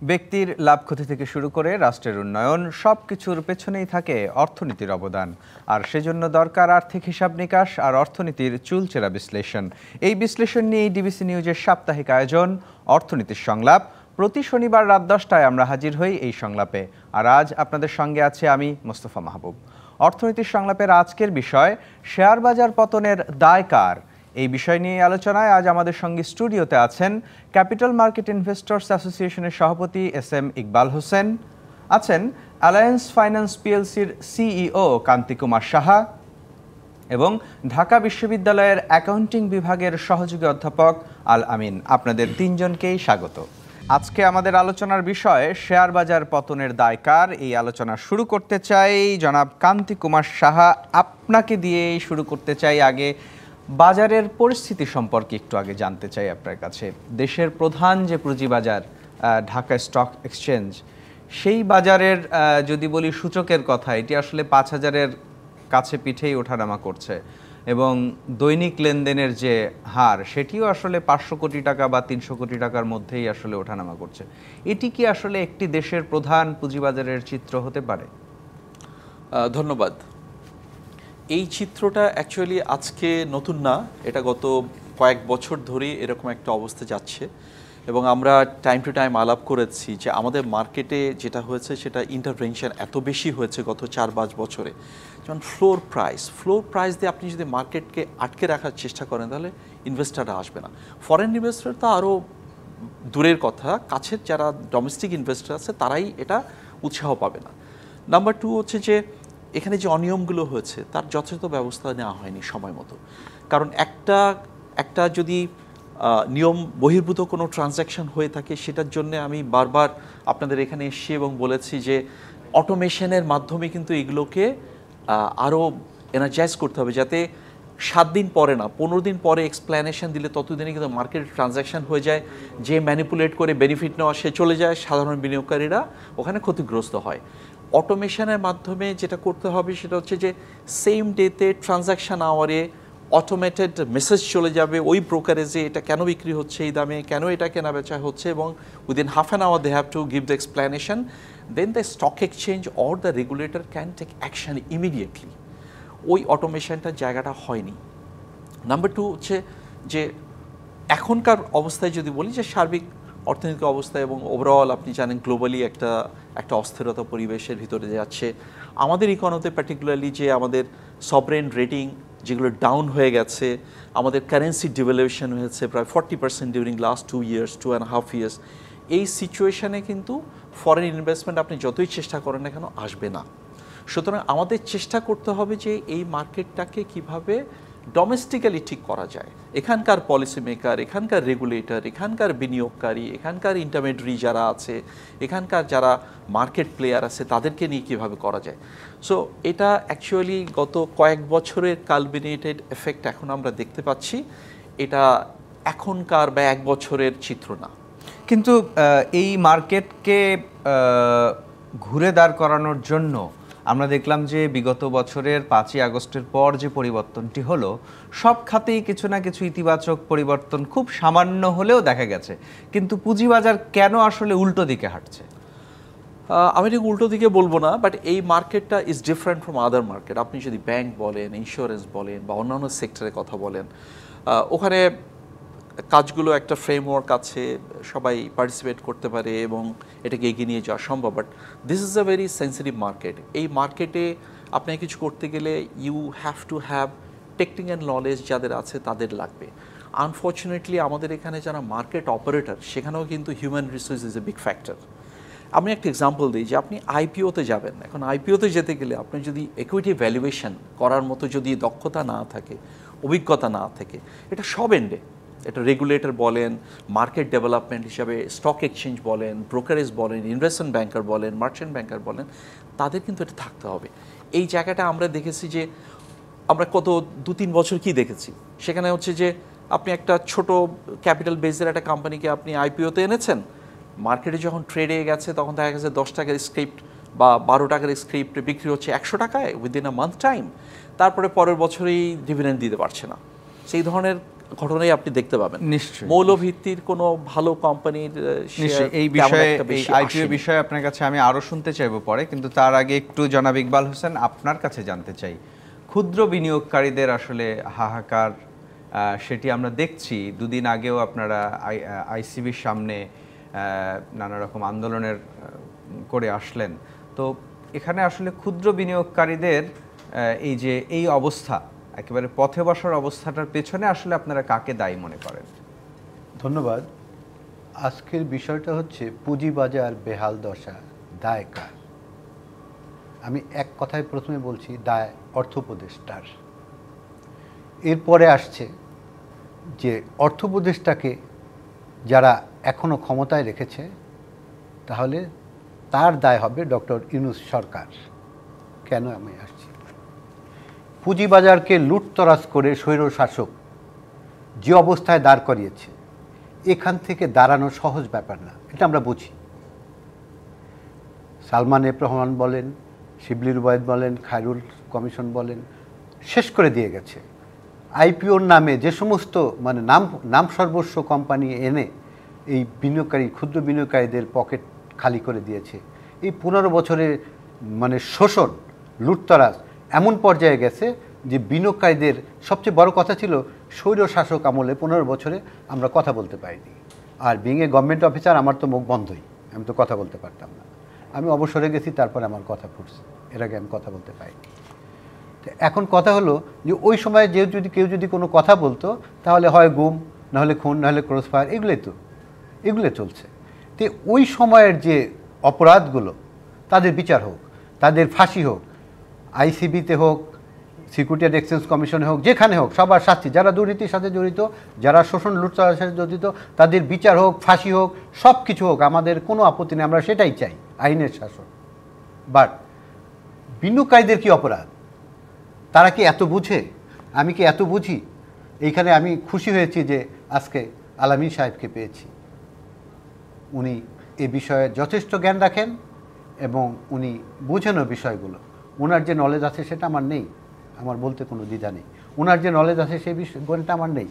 ব্যক্তির লাভ ক্ষতি থেকে শুরু করে রাষ্ট্রের উন্নয়ন সবকিছুর পেছনেই থাকে অর্থনীতির অবদান। আর সেজন্য দরকার আর্থিক হিসাব নিকাশ আর অর্থনীতির চুলচেরা বিশ্লেষণ। এই বিশ্লেষণ নিয়েই ডিবিসি নিউজের সাপ্তাহিক আয়োজন অর্থনীতির সংলাপ। প্রতি শনিবার রাত 10টায় আমরা হাজির হই এই সংলাপে। আর আজ আপনাদের সঙ্গে আছে আমি মোস্তফা মাহবুব। অর্থনীতির সংলাপের আজকের বিষয় শেয়ার বাজার পতনের দায় কার। এই বিষয় নিয়ে আলোচনায় আজ আমাদের সঙ্গে স্টুডিওতে আছেন ক্যাপিটাল মার্কেট ইনভেস্টর্স অ্যাসোসিয়েশনের সভাপতি SM ইকবাল হোসেন, আছেন অ্যালায়েন্স ফাইন্যান্স পিএলসির সিইও কান্তি কুমার সাহা এবং ঢাকা বিশ্ববিদ্যালয়ের অ্যাকাউন্টিং বিভাগের সহযোগী অধ্যাপক আল আমিন। আপনাদের তিনজনকেই স্বাগত। আজকে আমাদের আলোচনার বিষয় শেয়ার বাজার পতনের দায় কার। এই আলোচনা শুরু করতে চাই জনাব কান্তি কুমার সাহা, আপনাকে দিয়েই শুরু করতে চাই। আগে বাজারের পরিস্থিতি সম্পর্কে একটু আগে জানতে চাই আপনার কাছে। দেশের প্রধান যে পুঁজিবাজার ঢাকা স্টক এক্সচেঞ্জ, সেই বাজারের যদি বলি সূচকের কথা, এটি আসলে ৫,০০০-এর কাছে পিঠেই ওঠানামা করছে এবং দৈনিক লেনদেনের যে হার সেটিও আসলে ৫০০ কোটি টাকা বা ৩০০ কোটি টাকার মধ্যেই আসলে ওঠানামা করছে। এটি কি আসলে একটি দেশের প্রধান পুঁজিবাজারের চিত্র হতে পারে? ধন্যবাদ। এই চিত্রটা অ্যাকচুয়ালি আজকে নতুন না, এটা গত কয়েক বছর ধরে এরকম একটা অবস্থা যাচ্ছে এবং আমরা টাইম টু টাইম আলাপ করেছি যে আমাদের মার্কেটে যেটা হয়েছে সেটা ইন্টারভেনশন এত বেশি হয়েছে গত ৪-৫ বছরে। যেমন ফ্লোর প্রাইস দিয়ে আপনি যদি মার্কেটকে আটকে রাখার চেষ্টা করেন তাহলে ইনভেস্টাররা আসবে না। ফরেন ইনভেস্টর তো আরও দূরের কথা, কাছের যারা ডোমেস্টিক ইনভেস্টর আছে তারাই এটা উৎসাহ পাবে না। নাম্বার 2 হচ্ছে যে এখানে যে অনিয়মগুলো হয়েছে তার যথাযথ ব্যবস্থা নেওয়া হয়নি সময় মতো। কারণ একটা যদি নিয়ম বহির্ভূত কোনো ট্রানজ্যাকশন হয়ে থাকে সেটার জন্য আমি বারবার আপনাদের এখানে এসেছি এবং বলেছি যে অটোমেশনের মাধ্যমে কিন্তু এগুলোকে আরও এনার্জাইজ করতে হবে, যাতে 7 দিন পরে না 15 দিন পরে এক্সপ্লেনেশন দিলে ততদিনে কিন্তু মার্কেট ট্রানজ্যাকশন হয়ে যায়। যে ম্যানিপুলেট করে বেনিফিট নেওয়া সে চলে যায়, সাধারণ বিনিয়োগকারীরা ওখানে ক্ষতিগ্রস্ত হয়। অটোমেশনের মাধ্যমে যেটা করতে হবে সেটা হচ্ছে যে সেম ডেতে ট্রানজ্যাকশন আওয়ারে অটোমেটেড মেসেজ চলে যাবে ওই ব্রোকারেজে এটা কেন বিক্রি হচ্ছে এই দামে, কেন এটা কেনা বেচা হচ্ছে, এবং within half an hour they have to give the explanation. Then the stock exchange or the regulator can take action immediately. ওই অটোমেশনটার জায়গাটা হয়নি। নাম্বার 2 হচ্ছে যে এখনকার অবস্থায় যদি বলি যে সার্বিক অর্থনৈতিক অবস্থা এবং ওভারঅল আপনি জানেন গ্লোবালি একটা অস্থিরতা পরিবেশের ভিতরে যাচ্ছে। আমাদের ইকোনমিতে পার্টিকুলারলি যে আমাদের সভরেন রেটিং যেগুলো ডাউন হয়ে গেছে, আমাদের কারেন্সি ডিভ্যালুয়েশন হয়েছে প্রায় 40% ডিউরিং লাস্ট 2 years 2.5 years। এই সিচুয়েশানে কিন্তু ফরেন ইনভেস্টমেন্ট আপনি যতই চেষ্টা করেন না কেন আসবে না। সুতরাং আমাদের চেষ্টা করতে হবে যে এই মার্কেটটাকে কিভাবে ডোমেস্টিক্যালি ঠিক করা যায়। এখানকার পলিসি মেকার, এখানকার রেগুলেটর, এখানকার বিনিয়োগকারী, এখানকার ইন্টারমিডিয়ারি যারা আছে, এখানকার যারা মার্কেট প্লেয়ার আছে তাদেরকে নিয়ে কীভাবে করা যায়। সো এটা অ্যাকচুয়ালি গত কয়েক বছরের কালমিনেটেড এফেক্ট এখন আমরা দেখতে পাচ্ছি। এটা এখনকার বা 1 বছরের চিত্র না। কিন্তু এই মার্কেটকে ঘুরে দাঁড় করানোর জন্য আমরা দেখলাম যে বিগত বছরের 5ই আগস্টের পর যে পরিবর্তনটি হলো, সব খাতেই কিছু না কিছু ইতিবাচক পরিবর্তন খুব সামান্য হলেও দেখা গেছে। কিন্তু পুঁজিবাজার কেন আসলে উল্টো দিকে হাঁটছে? আমি ঠিক উল্টো দিকে বলবো না, বাট এই মার্কেটটা is different from other market. আপনি যদি ব্যাংক বলেন, ইন্স্যুরেন্স বলেন বা অন্যান্য সেক্টরের কথা বলেন, ওখানে কাজগুলো একটা ফ্রেমওয়ার্ক আছে, সবাই পার্টিসিপেট করতে পারে এবং এটাকে এগিয়ে নিয়ে যাওয়া সম্ভব। But this is a very sensitive market. এই মার্কেটে আপনাকে কিছু করতে গেলে you have to have technical knowledge যাদের আছে তাদের লাগবে। আনফর্চুনেটলি আমাদের এখানে যারা মার্কেট অপারেটর সেখানেও কিন্তু human resource is a big factor. আমি একটা এক্সাম্পল দিই যে আপনি আইপিওতে যাবেন, এখন আইপিওতে যেতে গেলে আপনি যদি ইকুইটি ভ্যালুয়েশন করার মতো যদি দক্ষতা না থাকে, অভিজ্ঞতা না থাকে, এটা সব এন্ডে, এটা রেগুলেটর বলেন, মার্কেট ডেভেলপমেন্ট হিসাবে স্টক এক্সচেঞ্জ বলেন, ব্রোকারেজ বলেন, ইনভেস্টমেন্ট ব্যাংকার বলেন, মার্চেন্ট ব্যাংকার বলেন, তাদের কিন্তু এটা থাকতে হবে। এই জায়গাটা আমরা দেখেছি যে আমরা কত 2-3 বছর কি দেখেছি, সেখানে হচ্ছে যে আপনি একটা ছোট ক্যাপিটাল বেসের একটা কোম্পানিকে আপনি আইপিওতে এনেছেন, মার্কেটে যখন ট্রেডে গেছে তখন দেখা গেছে 10 টাকার স্ক্রিপ্ট বা 12 টাকার স্ক্রিপ্ট বিক্রি হচ্ছে 100 টাকায় উইদিন আ মান্থ টাইম, তারপরে পরের বছরেই ডিভিডেন্ড দিতে পারছে না। সেই ধরনের ঘটনাই আপনি দেখতে পাবেন। নিশ্চয়ই মৌলভিত্তির কোনো ভালো কোম্পানির নিশ্চয়ই এই বিষয়ে, এই আইপিও বিষয়ে আপনার কাছে আমি আরো শুনতে চাইবো পরে, কিন্তু তার আগে একটু জনাব ইকবাল হোসেন আপনার কাছে জানতে চাই, ক্ষুদ্র বিনিয়োগকারীদের আসলে হাহাকার সেটি আমরা দেখছি। দুদিন আগেও আপনারা আইসিবির সামনে নানা রকম আন্দোলনের করে আসলেন। তো এখানে আসলে ক্ষুদ্র বিনিয়োগকারীদের এই যে এই অবস্থা, একেবারে পথে বসার অবস্থাটার পেছনে আসলে আপনারা কাকে দায়ী মনে করেন? ধন্যবাদ। আজকের বিষয়টা হচ্ছে পুঁজিবাজার বেহাল দশা, দায় কার? আমি এক কথায় প্রথমে বলছি, দায় অর্থ উপদেষ্টার। এরপরে আসছে যে অর্থ উপদেষ্টাকে যারা এখনো ক্ষমতায় রেখেছে, তাহলে তার দায় হবে ডক্টর ইউনূস সরকার। কেন আমি আসছি? পুঁজিবাজারকে লুটতরাজ করে স্বৈর শাসক যে অবস্থায় দাঁড় করিয়েছে, এখান থেকে দাঁড়ানো সহজ ব্যাপার না, এটা আমরা বুঝি। সালমান এফ রহমান বলেন, শিবলি রুবায়েত বলেন, খায়রুল কমিশন বলেন, শেষ করে দিয়ে গেছে। আইপিওর নামে যে সমস্ত মানে নাম সর্বস্ব কোম্পানি এনে এই বিনিয়োগকারী, ক্ষুদ্র বিনিয়োগকারীদের পকেট খালি করে দিয়েছে। এই 15 বছরে মানে শোষণ, লুটতরাজ এমন পর্যায়ে গেছে যে বিনিয়োগকারীদের সবচেয়ে বড় কথা ছিল স্বৈর শাসক আমলে 15 বছরে আমরা কথা বলতে পারিনি। Are being a government officer, আমার তো মুখ বন্ধই, আমি তো কথা বলতে পারতাম না। আমি অবসরে গেছি, তারপরে আমার কথা ফুটছে, এর আগে আমি কথা বলতে পারিনি। এখন কথা হলো যে ওই সময় কেউ যদি কোনো কথা বলতো, তাহলে হয় গুম, নাহলে খুন, নাহলে ক্রসফায়ার, এগুলোই চলছে। তো ওই সময়ের যে অপরাধগুলো, তাদের বিচার হোক, তাদের ফাঁসি হোক, আইসিবিতে হোক, সিকিউরিটি অ্যান্ড এক্সচেঞ্জ কমিশনে হোক, যেখানে হোক, সবার শাস্তি। যারা দুর্নীতির সাথে জড়িত, যারা শোষণ লুটতরাজের সাথে জড়িত, তাদের বিচার হোক, ফাঁসি হোক, সব কিছু হোক, আমাদের কোনো আপত্তি নেই, আমরা সেটাই চাই, আইনের শাসন। বাট বিনিয়োগকারীদের কি অপরাধ? তারা কি এত বুঝে? আমি কি এত বুঝি? এইখানে আমি খুশি হয়েছি যে আজকে আলামিন সাহেবকে পেয়েছি। উনি এ বিষয়ে যথেষ্ট জ্ঞান রাখেন এবং উনি বুঝেনও বিষয়গুলো। ওনার যে নলেজ আছে সেটা আমার নেই, আমার বলতে কোনো দ্বিধা নেই। ওনার যে নলেজ আছে সেই জ্ঞানটা আমার নেই,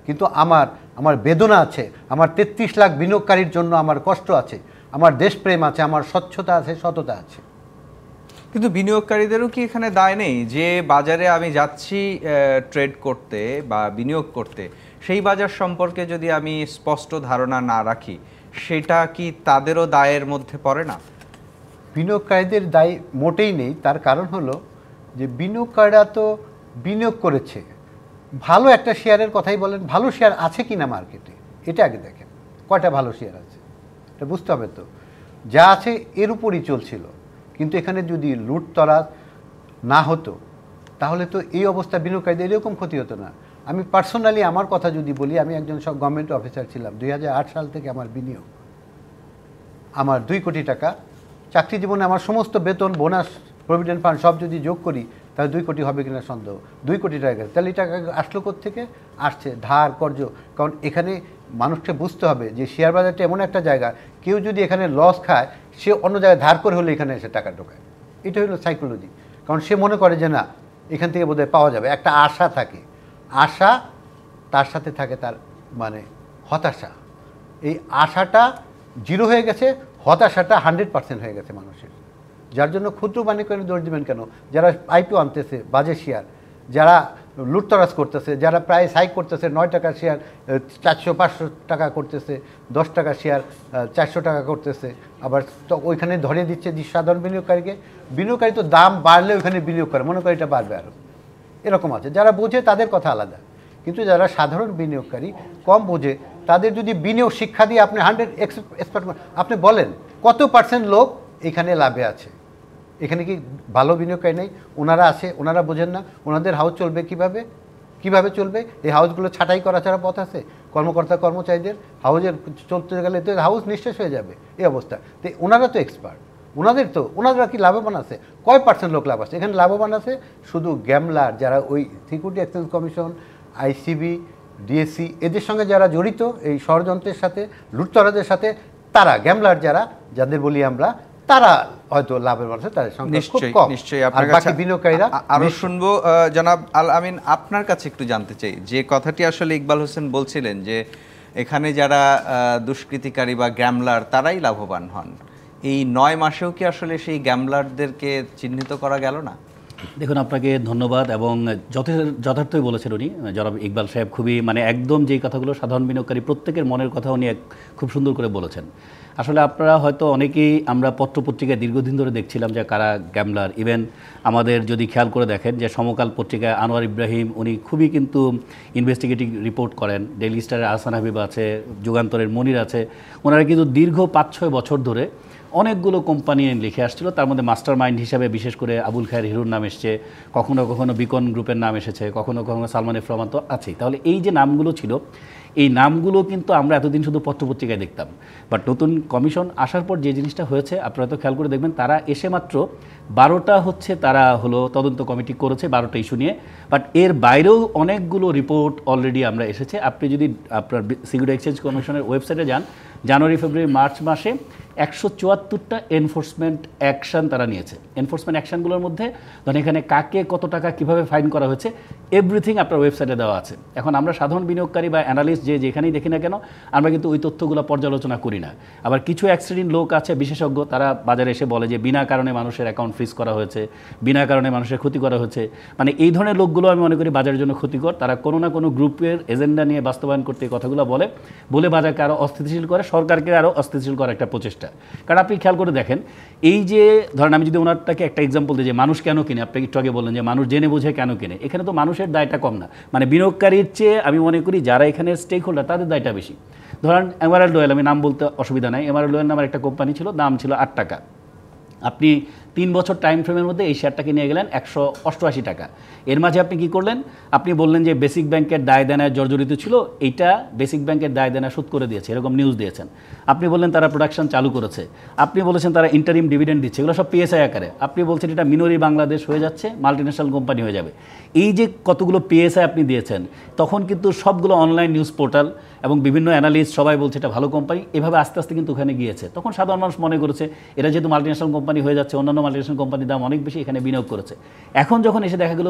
কিন্তু আমার বেদনা আছে, আমার 33 লাখ বিনিয়োগকারীর জন্য আমার কষ্ট আছে, আমার দেশপ্রেম আছে, আমার স্বচ্ছতা আছে, সততা আছে। কিন্তু বিনিয়োগকারীদেরও কি এখানে দায় নেই? যে বাজারে আমি যাচ্ছি ট্রেড করতে বা বিনিয়োগ করতে, সেই বাজার সম্পর্কে যদি আমি স্পষ্ট ধারণা না রাখি, সেটা কি তাদেরও দায়ের মধ্যে পড়ে না? বিনিয়োগকারীদের দায় মোটেই নেই। তার কারণ হলো যে বিনিয়োগকারীরা তো বিনিয়োগ করেছে, ভালো একটা শেয়ারের কথাই বলেন, ভালো শেয়ার আছে কি না মার্কেটে, এটা আগে দেখেন। কয়টা ভালো শেয়ার আছে এটা বুঝতে হবে। তো যা আছে এর উপরই চলছিল। কিন্তু এখানে যদি লুটতরাজ না হতো, তাহলে তো এই অবস্থা বিনিয়োগকারীদের এরকম ক্ষতি হতো না। আমি পার্সোনালি আমার কথা যদি বলি, আমি একজন গভর্নমেন্ট অফিসার ছিলাম। 2008 সাল থেকে আমার বিনিয়োগ, আমার 2 কোটি টাকা। চাকরি জীবনে আমার সমস্ত বেতন, বোনাস, প্রভিডেন্ট ফান্ড সব যদি যোগ করি, তাহলে 2 কোটি হবে কিনা সন্দেহ। 2 কোটি টাকা গেছে। তাহলে এই টাকা আসলো কোত্থেকে? আসছে ধার কর্জ। কারণ এখানে মানুষকে বুঝতে হবে যে শেয়ার বাজারটা এমন একটা জায়গা, কেউ যদি এখানে লস খায়, সে অন্য জায়গায় ধার করে হলে এখানে এসে টাকা ঢোকায়। এটা হলো সাইকোলজি। কারণ সে মনে করে যে না, এখান থেকে বোধহয় পাওয়া যাবে, একটা আশা থাকে। আশা, তার সাথে থাকে তার মানে হতাশা। এই আশাটা 0 হয়ে গেছে, হতাশাটা 100% হয়ে গেছে মানুষের। যার জন্য ক্ষুদ্র বাণিজ্যের দোষ দিবেন কেন? যারা আইপিও আনতেছে, বাজে শেয়ার, যারা লুটতরাজ করতেছে, যারা প্রায় সাইক করতেছে, 9 টাকার শেয়ার 400-500 টাকা করতেছে, 10 টাকার শেয়ার 400 টাকা করতেছে, আবার তো ওইখানে ধরিয়ে দিচ্ছে যে সাধারণ বিনিয়োগকারীকে। বিনিয়োগকারী তো দাম বাড়লে ওইখানে বিনিয়োগ করে, মনে করে এটা বাড়বে আরও, এরকম আছে। যারা বোঝে তাদের কথা আলাদা, কিন্তু যারা সাধারণ বিনিয়োগকারী, কম বোঝে, তাদের যদি বিনিয়োগ শিক্ষা দিয়ে আপনি 100 এক্সপার্ট, আপনি বলেন কত % লোক এখানে লাভে আছে? এখানে কি ভালো বিনিয়োগকারী নেই? ওনারা আছে, ওনারা বোঝেন না। ওনাদের হাউস চলবে কিভাবে চলবে? এই হাউসগুলো ছাঁটাই করা ছাড়া পথ আছে? কর্মকর্তা কর্মচারীদের হাউজের চলতে গেলে তো হাউস নিঃশেষ হয়ে যাবে এই অবস্থা। তো ওনারা তো এক্সপার্ট, ওনারা কি লাভবান আছে? কয় % লোক লাভ আছে? এখানে লাভবান আছে শুধু গ্যামলার, যারা ওই security exchange commission, ICB, DSC এদের সঙ্গে যারা জড়িত, এই ষড়যন্ত্রের সাথে, লুটতরাজের সাথে, তারা গ্যামলার, যাদের বলি আমরা, তারা হয়তো লাভের মাত্রা তাদের সংখ্যা খুব নিশ্চয়ই কম। নিশ্চয়ই আর আপনার বাকি কাছে বিনিয়োগকারীরা আরো শুনবো। জনাব আল আমিন, আপনার কাছে একটু জানতে চাই, যে কথাটি আসলে ইকবাল হোসেন বলছিলেন যে এখানে যারা দুষ্কৃতিকারী বা গ্যামলার তারাই লাভবান হন, এই 9 মাসেও কি আসলে সেই গ্যামলারদেরকে চিহ্নিত করা গেল না? দেখুন, আপনাকে ধন্যবাদ, এবং যথার্থই বলেছেন উনি, জনাব ইকবাল সাহেব, খুবই মানে একদম যেই কথাগুলো সাধারণ বিনিয়োগকারী প্রত্যেকের মনের কথা উনি খুব সুন্দর করে বলেছেন। আসলে আপনারা হয়তো অনেকেই, আমরা পত্রপত্রিকায় দীর্ঘদিন ধরে দেখছিলাম যে কারা গ্যামলার। ইভেন আমাদের যদি খেয়াল করে দেখেন যে সমকাল পত্রিকায় আনোয়ার ইব্রাহিম উনি খুবই কিন্তু ইনভেস্টিগেটিভ রিপোর্ট করেন, ডেইলি স্টারের আহসান হাবিব আছে, যুগান্তরের মনির আছে, ওনারা কিন্তু দীর্ঘ 5-6 বছর ধরে অনেকগুলো কোম্পানি লিখে আসছিল। তার মধ্যে মাস্টার মাইন্ড হিসাবে বিশেষ করে আবুল খায়ের হিরুর নাম এসছে, কখনো কখনো বিকন গ্রুপের নাম এসেছে, কখনো কখনো সালমান এফ রহমান তো আছেই। তাহলে এই যে নামগুলো ছিল, এই নামগুলো কিন্তু আমরা এতদিন শুধু পত্রপত্রিকায় দেখতাম, বাট নতুন কমিশন আসার পর যে জিনিসটা হয়েছে আপনারা তো খেয়াল করে দেখবেন, তারা এসে মাত্র 12টা তারা তদন্ত কমিটি করেছে 12টা ইস্যু নিয়ে, বাট এর বাইরেও অনেকগুলো রিপোর্ট অলরেডি আমরা এসেছে। আপনি যদি আপনার সিকিউরিটি এক্সচেঞ্জ কমিশনের ওয়েবসাইটে যান, জানুয়ারি, ফেব্রুয়ারি, মার্চ মাসে 174টা এনফোর্সমেন্ট অ্যাকশন তারা নিয়েছে। এনফোর্সমেন্ট অ্যাকশনগুলোর মধ্যে ধরেন এখানে কাকে কত টাকা কীভাবে ফাইন করা হয়েছে, এভরিথিং আপনার ওয়েবসাইটে দেওয়া আছে। এখন আমরা সাধারণ বিনিয়োগকারী বা অ্যানালিস্ট যেখানেই দেখি না কেন, আমরা কিন্তু ওই তথ্যগুলো পর্যালোচনা করি না। আবার কিছু অ্যাক্সিডেন্ট লোক আছে বিশেষজ্ঞ, তারা বাজারে এসে বলে যে বিনা কারণে মানুষের অ্যাকাউন্ট ফ্রিজ করা হয়েছে, বিনা কারণে মানুষের ক্ষতি করা হয়েছে। মানে এই ধরনের লোকগুলো আমি মনে করি বাজারের জন্য ক্ষতিকর। তারা কোনো না কোনো গ্রুপের এজেন্ডা নিয়ে বাস্তবায়ন করতে এই কথাগুলো বলে বাজারকে আরও অস্থিতিশীল করে, সরকারকে আরও অস্থিতিশীল করার একটা প্রচেষ্টা। কারণ আপনি খেয়াল করে দেখেন, এই যে ধরেন আমি যদি ওনারটাকে একটা এক্সাম্পল দিই যে মানুষ কেন কিনে, আপনাকে একটু আগে বললেন যে মানুষ জেনে বুঝে কেন কিনে, এখানে তো মানুষের দায়টা কম না, মানে বিনিয়োগকারীর চেয়ে আমি মনে করি যারা এখানে স্টেক হোল্ডার তাদের দায়টা বেশি। ধরেন এমারাল্ড অয়েল, আমি নাম বলতে অসুবিধা নাই, এমারাল্ড অয়েল নামের একটা কোম্পানি ছিল, দাম ছিল 8 টাকা। আপনি 3 বছর টাইম ফ্রেমের মধ্যে এই শেয়ারটাকে নিয়ে গেলেন 188 টাকা। এর মাঝে আপনি কি করলেন, আপনি বললেন যে বেসিক ব্যাংকের দায় দেনায় জর্জরিত ছিল, এইটা বেসিক ব্যাংকের দায় দেনা শোধ করে দিয়েছে, এরকম নিউজ দিয়েছেন। আপনি বললেন তারা প্রোডাকশন চালু করেছে, আপনি বলেছেন তারা ইন্টারিম ডিভিডেন্ড দিচ্ছে, এগুলো সব পিএসআই আকারে। আপনি বলছেন এটা মিনরি বাংলাদেশ হয়ে যাচ্ছে, মাল্টিন্যাশনাল কোম্পানি হয়ে যাবে। এই যে কতগুলো পিএসআই আপনি দিয়েছেন, তখন কিন্তু সবগুলো অনলাইন নিউজ পোর্টাল এবং বিভিন্ন অ্যানালিস্ট সবাই বলছে এটা ভালো কোম্পানি, এভাবে আস্তে আস্তে কিন্তু ওখানে গিয়েছে। তখন সাধারণ মানুষ মনে করেছে এরা যেহেতু মাল্টিন্যাশনাল কোম্পানি হয়ে যাচ্ছে, অন্যান্য মাল্টিন্যাশনাল কোম্পানির দাম অনেক বেশি, এখানে বিনিয়োগ করেছে। এখন যখন এসে দেখা গেল,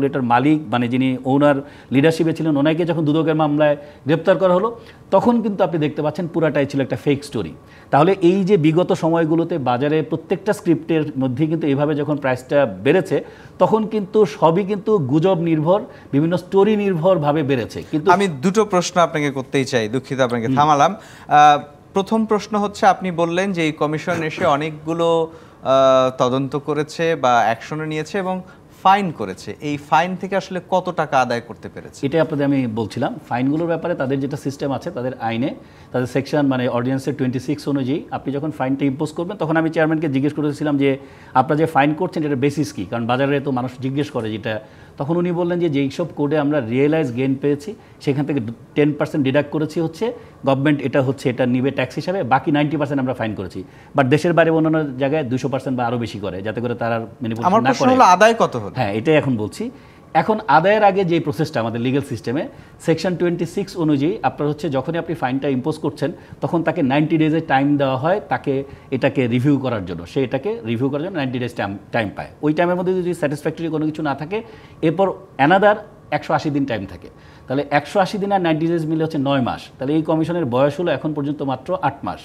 এটার মালিক মানে যিনি ওনার লিডারশিপে ছিলেন, ওনাকে যখন দুদকের মামলায় গ্রেপ্তার করা হলো, তখন কিন্তু আপনি দেখতে পাচ্ছেন পুরাটাই ছিল একটা ফেক স্টোরি। তাহলে এই যে বিগত সময়গুলোতে বাজারে প্রত্যেকটা স্ক্রিপ্টের মধ্যেই কিন্তু এইভাবে যখন প্রাইসটা বেড়েছে, তখন কিন্তু সবই কিন্তু গুজব নির্ভর, বিভিন্ন স্টোরি নির্ভরভাবে বেড়েছে। কিন্তু আমি দুটো প্রশ্ন আপনাকে করতেই চাই, দুঃখিত আপনাকে থামালাম। প্রথম প্রশ্ন হচ্ছে, আপনি বললেন যে এই কমিশন এসে অনেকগুলো তদন্ত করেছে বা অ্যাকশনও নিয়েছে এবং ফাইন করেছে, এই ফাইন থেকে আসলে কত টাকা আদায় করতে পেরেছে? এটাই আপনাদের আমি বলছিলাম, ফাইনগুলোর ব্যাপারে তাদের যেটা সিস্টেম আছে, তাদের আইনে তাদের সেকশন মানে অর্ডিন্যান্সের 26 অনুযায়ী আপনি যখন ফাইনটা ইম্পোজ করবেন, তখন আমি চেয়ারম্যানকে জিজ্ঞেস করেছিলাম যে আপনারা যে ফাইন করছেন এটার বেসিস কী, কারণ বাজারে তো মানুষ জিজ্ঞেস করে যেটা। তখন উনি বললেন যে যেই সব কোডে আমরা রিয়েলাইজ গেইন পেয়েছি, সেখান থেকে 10% ডিডাক্ট করেছি, গভর্নমেন্ট এটা নিবে ট্যাক্স হিসাবে, বাকি 90% আমরা ফাইন করেছি। বাট দেশের বাইরে অন্যান্য জায়গায় 200% বা আরও বেশি করে, যাতে করে তারা আমার প্রশ্ন হলো আদায় কত হলো? হ্যাঁ, এটাই এখন বলছি। এখন আদায়ের আগে যে প্রসেসটা আমাদের লিগ্যাল সিস্টেমে সেকশন 26 অনুযায়ী আপনার যখনই আপনি ফাইনটা ইম্পোজ করছেন, তখন তাকে 90 ডেজের টাইম দেওয়া হয় তাকে এটাকে রিভিউ করার জন্য। সে এটাকে রিভিউ করার জন্য 90 ডেজ টাইম পায়। ওই টাইমের মধ্যে যদি স্যাটিসফ্যাক্টরি কোনো কিছু না থাকে, এরপর অ্যানাদার 180 দিন টাইম থাকে। তাহলে 180 দিন আর 90 ডেজ মিলে হচ্ছে 9 মাস। তাহলে এই কমিশনের বয়স হলো এখন পর্যন্ত মাত্র 8 মাস।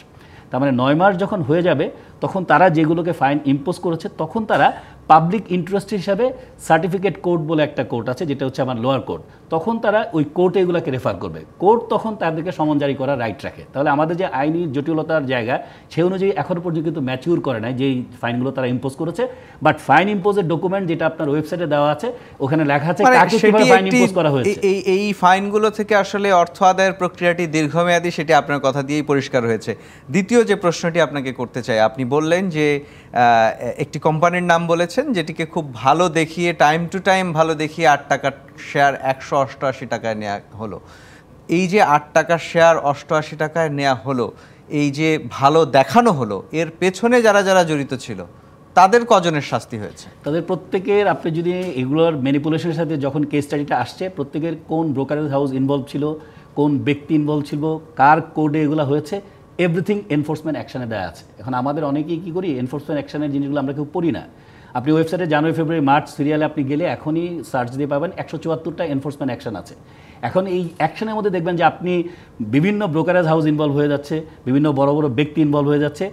তার মানে 9 মাস যখন হয়ে যাবে, তখন তারা যেগুলোকে ফাইন ইম্পোজ করেছে, তখন তারা পাবলিক ইন্টারেস্ট হিসাবে সার্টিফিকেট কোর্ট বলে একটা কোর্ট আছে, যেটা হচ্ছে আমার লোয়ার কোর্ট, তখন তারা ওই কোর্টে এগুলোকে রেফার করবে। কোর্ট তখন তাদেরকে সমন জারি করার রাইট রাখে। তাহলে আমাদের যে আইনি জটিলতার জায়গা, সেই অনুযায়ী এখনও পর্যন্ত কিন্তু ম্যাচিউর করে নাই যেই ফাইনগুলো তারা ইম্পোজ করেছে। বাট ফাইন ইম্পোজের ডকুমেন্ট যেটা আপনার ওয়েবসাইটে দেওয়া আছে, ওখানে লেখা আছে কাকে কিভাবে ফাইন ইম্পোজ করা হয়েছে। এই ফাইনগুলো থেকে আসলে অর্থ আদায়ের প্রক্রিয়াটি দীর্ঘমেয়াদী, সেটি আপনার কথা দিয়েই পরিষ্কার হয়েছে। দ্বিতীয় যে প্রশ্নটি আপনাকে করতে চাই, আপনি বললেন যে একটি কোম্পানির নাম বলেছেন যেটিকে খুব ভালো দেখিয়ে, টাইম টু টাইম ভালো দেখিয়ে 8 টাকার শেয়ার 188 টাকায় নেওয়া হলো। এই যে 8 টাকার শেয়ার 88 টাকায় নেওয়া হলো, এই যে ভালো দেখানো হলো, এর পেছনে যারা যারা জড়িত ছিল তাদের কজনের শাস্তি হয়েছে? তাদের প্রত্যেকের, আপনি যদি এগুলোর ম্যানিপুলেশনের সাথে যখন কেস স্টাডিটা আসছে, প্রত্যেকের কোন ব্রোকারেজ হাউস ইনভলভ ছিল, কোন ব্যক্তি ইনভলভ ছিল, কার কোডে এগুলো হয়েছে, এভরিথিং এনফোর্সমেন্ট অ্যাকশনে দেওয়া আছে। এখন আমাদের অনেকেই কী করি, এনফোর্সমেন্ট অ্যাকশনের জিনিসগুলো আমরা কেউ পড়ি না। আপনি ওয়েবসাইটে জানুয়ারি ফেব্রুয়ারি মার্চ সিরিয়ালে আপনি গেলে এখনই সার্চ দিয়ে পাবেন 174টা এনফোর্সমেন্ট অ্যাকশন আছে। এখন এই অ্যাকশনের মধ্যে দেখবেন যে আপনি বিভিন্ন ব্রোকারেজ হাউস ইনভলভ হয়ে যাচ্ছে, বিভিন্ন বড় বড় ব্যক্তি ইনভলভ হয়ে যাচ্ছে।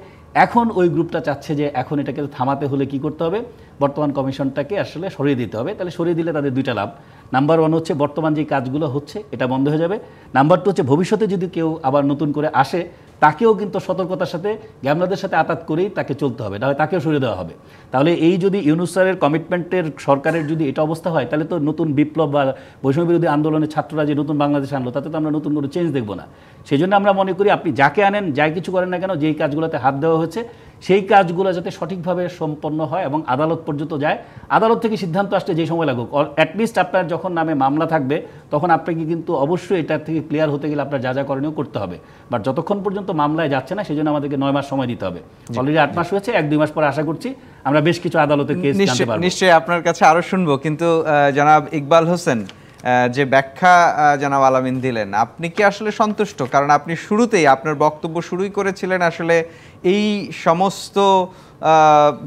এখন ওই গ্রুপটা চাচ্ছে যে এখন এটাকে থামাতে হলে কি করতে হবে, বর্তমান কমিশনটাকে আসলে সরিয়ে দিতে হবে। তাহলে সরিয়ে দিলে তাদের দুইটা লাভ, নাম্বার 1 হচ্ছে বর্তমান যে কাজগুলো হচ্ছে এটা বন্ধ হয়ে যাবে, নাম্বার 2 হচ্ছে ভবিষ্যতে যদি কেউ আবার নতুন করে আসে তাকেও কিন্তু সতর্কতার সাথে গ্যামলারদের সাথে আতাত করেই তাকে চলতে হবে, তাহলে তাকেও সরিয়ে দেওয়া হবে। তাহলে এই যদি ইউনূস স্যারের কমিটমেন্টের সরকারের যদি এটা অবস্থা হয়, তাহলে তো নতুন বিপ্লব বা বৈষম্য বিরোধী আন্দোলনের ছাত্ররা যে নতুন বাংলাদেশ আনলো তাতে তো আমরা নতুন কোনো চেঞ্জ দেখবো না। সেই জন্য আমরা মনে করি আপনি যাকে আনেন, যাই কিছু করেন না কেন, যেই কাজগুলোতে হাত দেওয়া হয়েছে সেই কাজগুলো যাতে সঠিকভাবে সম্পন্ন হয় এবং আদালত পর্যন্ত যায়। আদালত থেকে সিদ্ধান্ত আসতে যে সময় লাগুক, অ্যাটলিস্ট আপনার যখন নামে মামলা থাকবে তখন আপনাকে কিন্তু অবশ্যই এটার থেকে ক্লিয়ার হতে গেলে আপনার যা যা করণীয় করতে হবে। বাট যতক্ষণ পর্যন্ত মামলায় যাচ্ছে না, সেই জন্য আমাদেরকে 9 মাস সময় দিতে হবে। অলরেডি 8 মাস হয়েছে, 1-2 মাস পর আশা করছি আমরা বেশ কিছু আদালতের কেস জানতে পারবো। নিশ্চয়ই আপনার কাছে আরো শুনবো, কিন্তু জনাব ইকবাল হোসেন যে ব্যাখ্যা জনাব আলামিন দিলেন, আপনি কি আসলে সন্তুষ্ট? কারণ আপনি শুরুতেই আপনার বক্তব্য শুরুই করেছিলেন আসলে এই সমস্ত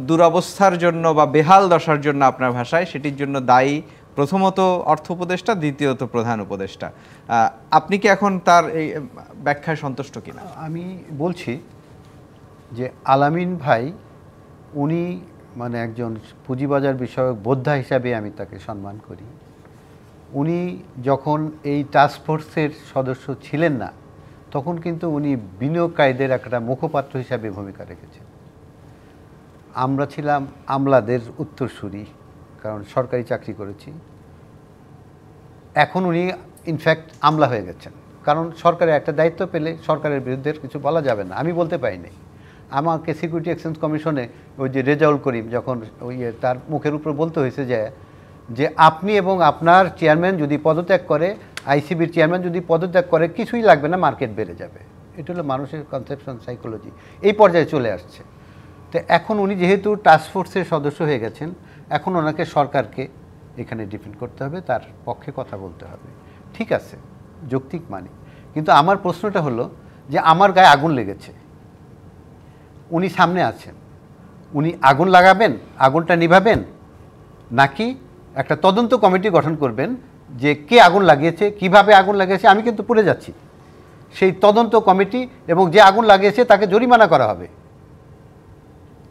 দুরবস্থার জন্য বা বেহাল দশার জন্য আপনার ভাষায়, সেটির জন্য দায়ী প্রথমত অর্থ উপদেষ্টা, দ্বিতীয়ত প্রধান উপদেষ্টা। আপনি কি এখন তার এই ব্যাখ্যায় সন্তুষ্ট কিনা? আমি বলছি যে আলামিন ভাই উনি মানে একজন পুঁজিবাজার বিষয়ক বোদ্ধা হিসাবে আমি তাকে সম্মান করি। উনি যখন এই টাস্কফোর্সের সদস্য ছিলেন না, তখন কিন্তু উনি বিনিয়োগকারীদের একটা মুখপাত্র হিসাবে ভূমিকা রেখেছেন। আমরা ছিলাম আমলাদের উত্তরসূরি, কারণ সরকারি চাকরি করেছি। এখন উনি ইনফ্যাক্ট আমলা হয়ে গেছেন, কারণ সরকারের একটা দায়িত্ব পেলে সরকারের বিরুদ্ধে কিছু বলা যাবে না। আমি বলতে পারিনি, আমাকে সিকিউরিটি এক্সচেঞ্জ কমিশনে ওই যে রেজাউল করিম যখন ওই তার মুখের উপর বলতে হয়েছে যে আপনি এবং আপনার চেয়ারম্যান যদি পদত্যাগ করে, আইসিবির চেয়ারম্যান যদি পদত্যাগ করে, কিছুই লাগবে না, মার্কেট বেড়ে যাবে। এটা হলো মানুষের কনসেপশন, সাইকোলজি এই পর্যায়ে চলে আসছে। তো এখন উনি যেহেতু টাস্কফোর্সের সদস্য হয়ে গেছেন, এখন ওনাকে সরকারকে এখানে ডিফেন্ড করতে হবে, তার পক্ষে কথা বলতে হবে। ঠিক আছে, যৌক্তিক মানি। কিন্তু আমার প্রশ্নটা হলো যে আমার গায়ে আগুন লেগেছে, উনি সামনে আছেন, উনি আগুন লাগাবেন, আগুনটা নিভাবেন, নাকি একটা তদন্ত কমিটি গঠন করবেন যে কে আগুন লাগিয়েছে, কিভাবে আগুন লাগিয়েছে? আমি কিন্তু পুড়ে যাচ্ছি। সেই তদন্ত কমিটি এবং যে আগুন লাগিয়েছে তাকে জরিমানা করা হবে।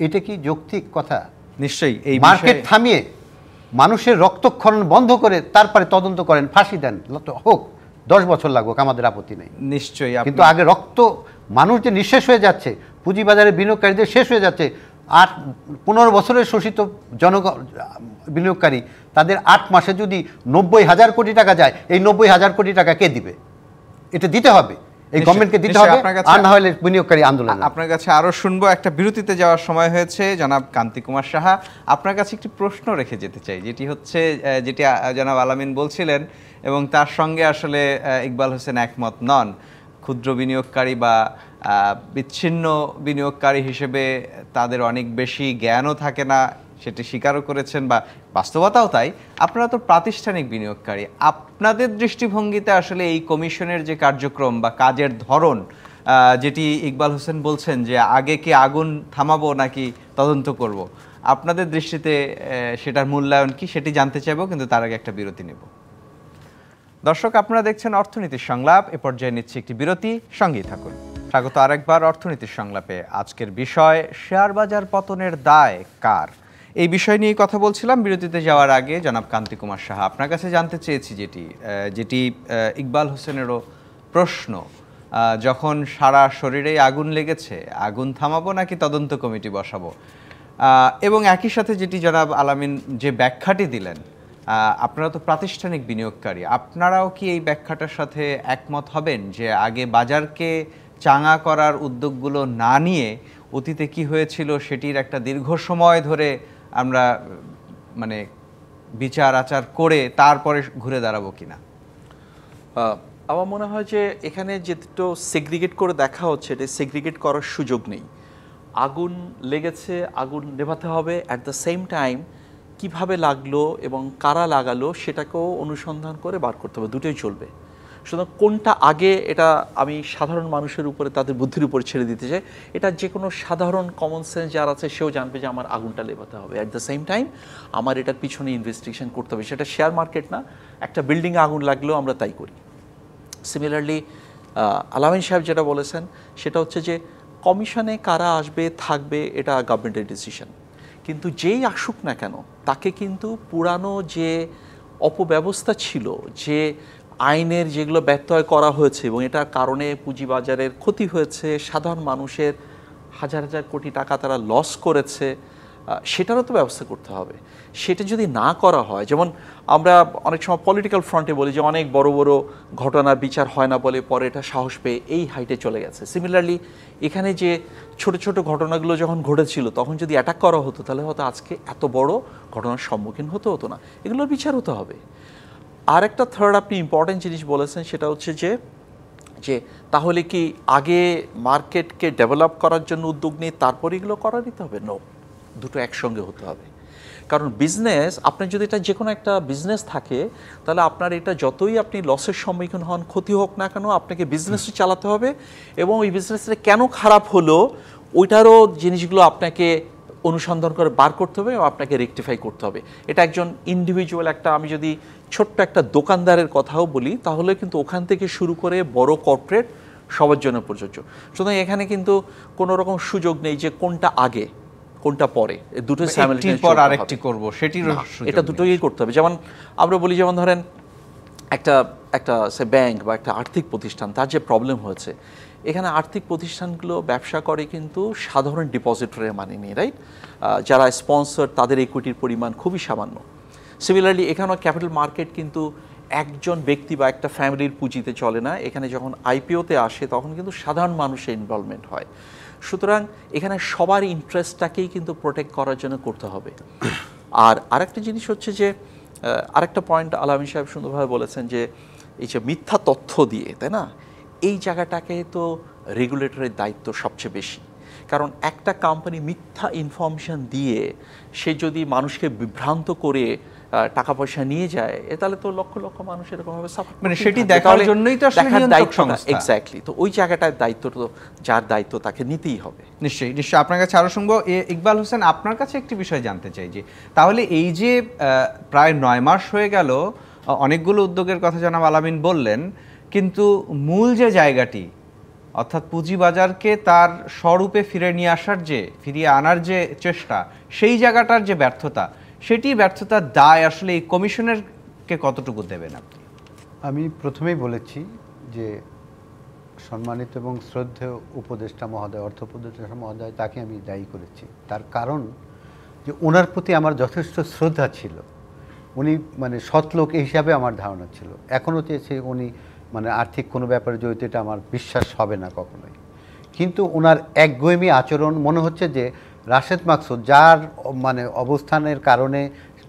এটা কি যৌক্তিক কথা? নিশ্চয়ই। এই মার্কেট থামিয়ে মানুষের রক্তক্ষরণ বন্ধ করে তারপরে তদন্ত করেন, ফাঁসি দেন, হোক 10 বছর লাগুক, আমাদের আপত্তি নেই। নিশ্চয়ই। কিন্তু আগে রক্ত, মানুষ যে নিঃশেষ হয়ে যাচ্ছে, পুঁজিবাজারের বিনিয়োগকারীদের শেষ হয়ে যাচ্ছে। 15 বছরের শোষিত বিনিয়োগকারী, তাদের 8 মাসে যদি 90,000 কোটি টাকা যায়, এই 90,000 কোটি টাকা কে দিবে? এটা দিতে হবে, এই গভর্নমেন্টকে দিতে হবে, আর না হলে বিনিয়োগকারী আন্দোলন। আপনার কাছে আরো শুনবো, একটা বিরতিতে যাওয়ার সময় হয়েছে। জনাব কান্তি কুমার সাহা, আপনার কাছে একটি প্রশ্ন রেখে যেতে চাই, যেটি হচ্ছে যেটি জনাব আলামিন বলছিলেন এবং তার সঙ্গে আসলে ইকবাল হোসেন একমত নন। ক্ষুদ্র বিনিয়োগকারী বা বিচ্ছিন্ন বিনিয়োগকারী হিসেবে তাদের অনেক বেশি জ্ঞানও থাকে না, সেটি স্বীকারও করেছেন, বা বাস্তবতাও তাই। আপনারা তো প্রাতিষ্ঠানিক বিনিয়োগকারী, আপনাদের দৃষ্টিভঙ্গিতে আসলে এই কমিশনের যে কার্যক্রম বা কাজের ধরন, যেটি ইকবাল হোসেন বলছেন যে আগে কি আগুন থামাবো নাকি তদন্ত করব, আপনাদের দৃষ্টিতে সেটার মূল্যায়ন কি, সেটি জানতে চাইবো, কিন্তু তার আগে একটা বিরতি নেব। দর্শক, আপনারা দেখছেন অর্থনীতির সংলাপ। এ পর্যায়ে নিচ্ছে একটি বিরতি, সঙ্গেই থাকুন। স্বাগত আরেকবার অর্থনীতির সংলাপে। আজকের বিষয় শেয়ার বাজার পতনের দায় কার, এই বিষয় নিয়ে কথা বলছিলাম। বিরতিতে যাওয়ার আগে জনাব কান্তি কুমার সাহা, আপনার কাছে জানতে চেয়েছি যেটি ইকবাল হোসেনেরও প্রশ্ন, যখন সারা শরীরে আগুন লেগেছে, আগুন থামাবো নাকি তদন্ত কমিটি বসাবো? এবং একই সাথে যেটি জনাব আলামিন যে ব্যাখ্যাটি দিলেন, আপনারা তো প্রাতিষ্ঠানিক বিনিয়োগকারী, আপনারাও কি এই ব্যাখ্যাটার সাথে একমত হবেন যে আগে বাজারকে চাঙা করার উদ্যোগগুলো না নিয়ে অতীতে কি হয়েছিল সেটির একটা দীর্ঘ সময় ধরে আমরা মানে বিচার আচার করে তারপরে ঘুরে দাঁড়াবো কিনা? আমার মনে হয় যে এখানে যেটা সেগ্রিগেট করে দেখা হচ্ছে, এটা সেগ্রিগেট করার সুযোগ নেই। আগুন লেগেছে, আগুন নেভাতে হবে, অ্যাট দ্য সেম টাইম কিভাবে লাগলো এবং কারা লাগালো সেটাকেও অনুসন্ধান করে বার করতে হবে, দুটোই চলবে। সুতরাং কোনটা আগে এটা আমি সাধারণ মানুষের উপরে তাদের বুদ্ধির উপর ছেড়ে দিতে চাই। এটা যে কোনো সাধারণ কমন সেন্স যার আছে সেও জানবে যে আমার আগুনটা লেবাতে হবে, অ্যাট দ্য সেম টাইম আমার এটার পিছনে ইনভেস্টিগেশন করতে হবে। সেটা শেয়ার মার্কেট না, একটা বিল্ডিংয়ে আগুন লাগলেও আমরা তাই করি। সিমিলারলি আলামিন সাহেব যেটা বলেছেন সেটা হচ্ছে যে কমিশনে কারা আসবে থাকবে এটা গভর্নমেন্টের ডিসিশন, কিন্তু যেই আসুক না কেন তাকে কিন্তু পুরানো যে অপব্যবস্থা ছিল, যে আইনের যেগুলো ব্যত্যয় করা হয়েছে এবং এটার কারণে পুঁজিবাজারের ক্ষতি হয়েছে, সাধারণ মানুষের হাজার হাজার কোটি টাকা তারা লস করেছে, সেটারও তো ব্যবস্থা করতে হবে। সেটা যদি না করা হয়, যেমন আমরা অনেক সময় পলিটিক্যাল ফ্রন্টে বলি যে অনেক বড় বড় ঘটনার বিচার হয় না বলে পরে এটা সাহস পেয়ে এই হাইটে চলে গেছে। সিমিলারলি এখানে যে ছোট ছোট ঘটনাগুলো যখন ঘটেছিল তখন যদি অ্যাটাক করা হতো তাহলে হয়তো আজকে এত বড় ঘটনার সম্মুখীন হতো না। এগুলোর বিচার হতে হবে। আর একটা থার্ড আপনি ইম্পর্টেন্ট জিনিস বলেছেন সেটা হচ্ছে যে তাহলে কি আগে মার্কেটকে ডেভেলপ করার জন্য উদ্যোগ নিয়ে তারপরে এগুলো করা দিতে হবে? নো, দুটো একসঙ্গে হতে হবে। কারণ বিজনেস, আপনার যদি এটা যে কোনো একটা বিজনেস থাকে তাহলে আপনার এটা যতই আপনি লসের সম্মুখীন হন, ক্ষতি হোক না কেন, আপনাকে বিজনেসও চালাতে হবে এবং ওই বিজনেসটা কেন খারাপ হলো ওইটারও জিনিসগুলো আপনাকে অনুসন্ধান করে বার করতে হবে এবং আপনাকে রেকটিফাই করতে হবে। এটা একজন ইন্ডিভিজুয়াল আমি যদি ছোট্ট একটা দোকানদারের কথাও বলি তাহলে কিন্তু ওখান থেকে শুরু করে বড় কর্পোরেট সবার জন্য প্রযোজ্য। সুতরাং এখানে কিন্তু কোনো রকম সুযোগ নেই যে কোনটা আগে কোনটা পরে, দুটো আরেকটি করব সেটির, এটা দুটোই করতে হবে। যেমন আমরা বলি, যেমন ধরেন একটা সে ব্যাংক বা একটা আর্থিক প্রতিষ্ঠান, তার যে প্রবলেম হয়েছে, এখানে আর্থিক প্রতিষ্ঠানগুলো ব্যবসা করে কিন্তু সাধারণ ডিপোজিটরের মানি নিয়ে, রাইট? যারা স্পন্সর তাদের ইকুইটির পরিমাণ খুবই সামান্য। সিমিলারলি এখানেও ক্যাপিটাল মার্কেট কিন্তু একজন ব্যক্তি বা একটা ফ্যামিলির পুঁজিতে চলে না। এখানে যখন আইপিওতে আসে তখন কিন্তু সাধারণ মানুষের ইনভলভমেন্ট হয়। সুতরাং এখানে সবার ইন্টারেস্টটাকেই কিন্তু প্রোটেক্ট করার জন্য করতে হবে। আর আরেকটা জিনিস হচ্ছে যে আরেকটা পয়েন্ট আলামিন সাহেব সুন্দরভাবে বলেছেন যে এই যে মিথ্যা তথ্য দিয়ে, তাই না, এই জায়গাটাকে তো রেগুলেটরের দায়িত্ব সবচেয়ে বেশি। কারণ একটা কোম্পানি মিথ্যা ইনফরমেশন দিয়ে সে যদি মানুষকে বিভ্রান্ত করে টাকা পয়সা নিয়ে যায়, তাহলে তো লক্ষ লক্ষ মানুষ এরকমভাবে সাফার, মানে সেটি দেখার জন্যই তো আসলে নিয়ন্ত্রক সংস্থা। এক্স্যাক্টলি। তো ওই জায়গাটার দায়িত্ব তো যার দায়িত্ব তাকে নিতেই হবে। নিশ্চয়ই নিশ্চয়ই আপনার কাছে আরও শুনবো। ইকবাল হোসেন, আপনার কাছে একটি বিষয় জানতে চাই যে তাহলে এই যে প্রায় 9 মাস হয়ে গেল, অনেকগুলো উদ্যোগের কথা জনাব আলামিন বললেন, কিন্তু মূল যে জায়গাটি অর্থাৎ পুঁজিবাজারকে তার স্বরূপে ফিরিয়ে আনার যে চেষ্টা, সেই জায়গাটার যে ব্যর্থতা, সেটি ব্যর্থতার দায় আসলে এই কমিশনেরকে কতটুকু দেবেন আপনি? আমি প্রথমেই বলেছি যে সম্মানিত এবং শ্রদ্ধেয় উপদেষ্টা মহোদয়, অর্থ উপদেষ্টা মহোদয়, তাকে আমি দায়ী করেছি। তার কারণ যে ওনার প্রতি আমার যথেষ্ট শ্রদ্ধা ছিল। উনি মানে সৎ লোক এই হিসাবে আমার ধারণা ছিল। এখনও চেয়েছে উনি মানে আর্থিক কোনো ব্যাপারে জড়িত, এটা আমার বিশ্বাস হবে না কখনোই। কিন্তু ওনার একগুঁয়েমি আচরণ, মনে হচ্ছে যে রাশেদ মাকসুদ যার মানে অবস্থানের কারণে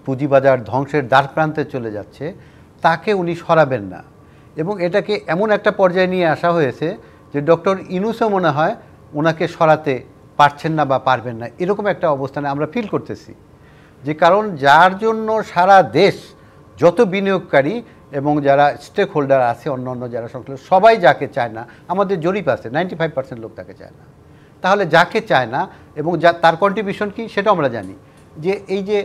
পুঁজিবাজার ধ্বংসের দ্বারপ্রান্তে চলে যাচ্ছে, তাকে উনি সরাবেন না। এবং এটাকে এমন একটা পর্যায়ে নিয়ে আসা হয়েছে যে ডক্টর ইউনূসও মনে হয় ওনাকে সরাতে পারছেন না বা পারবেন না, এরকম একটা অবস্থানে আমরা ফিল করতেছি। যে কারণ যার জন্য সারা দেশ, যত বিনিয়োগকারী এবং যারা স্টেক হোল্ডার আছে, অন্য যারা সংশ্লিষ্ট, সবাই যাকে চায় না, আমাদের জরিপ আছে 95% লোক তাকে চায় না। তাহলে যাকে চায় না এবং তার কন্ট্রিবিউশন কি সেটা আমরা জানি। যে এই যে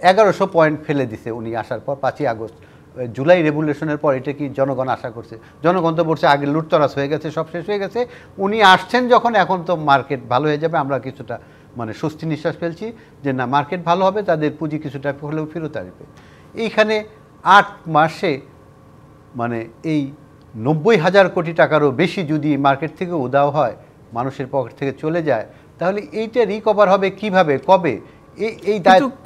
1100 পয়েন্ট ফেলে দিছে উনি আসার পর, 5ই আগস্ট জুলাই রেভলিউশনের পর, এটা কি জনগণ আশা করছে? জনগণ তো বলছে আগে লুটতরাজ হয়ে গেছে, সব শেষ হয়ে গেছে। উনি আসছেন যখন, এখন তো মার্কেট ভালো হয়ে যাবে, আমরা কিছুটা মানে স্বস্তি নিঃশ্বাস ফেলছি যে না, মার্কেট ভালো হবে, তাদের পুঁজি কিছুটা হলেও ফেরত আসবে। এইখানে 8 মাসে মানে এই 90,000 কোটি টাকারও বেশি যদি মার্কেট থেকে উধাও হয়, মানুষের পকেট থেকে চলে যায়, তাহলে এইটা রিকভার হবে কিভাবে, কবে? এই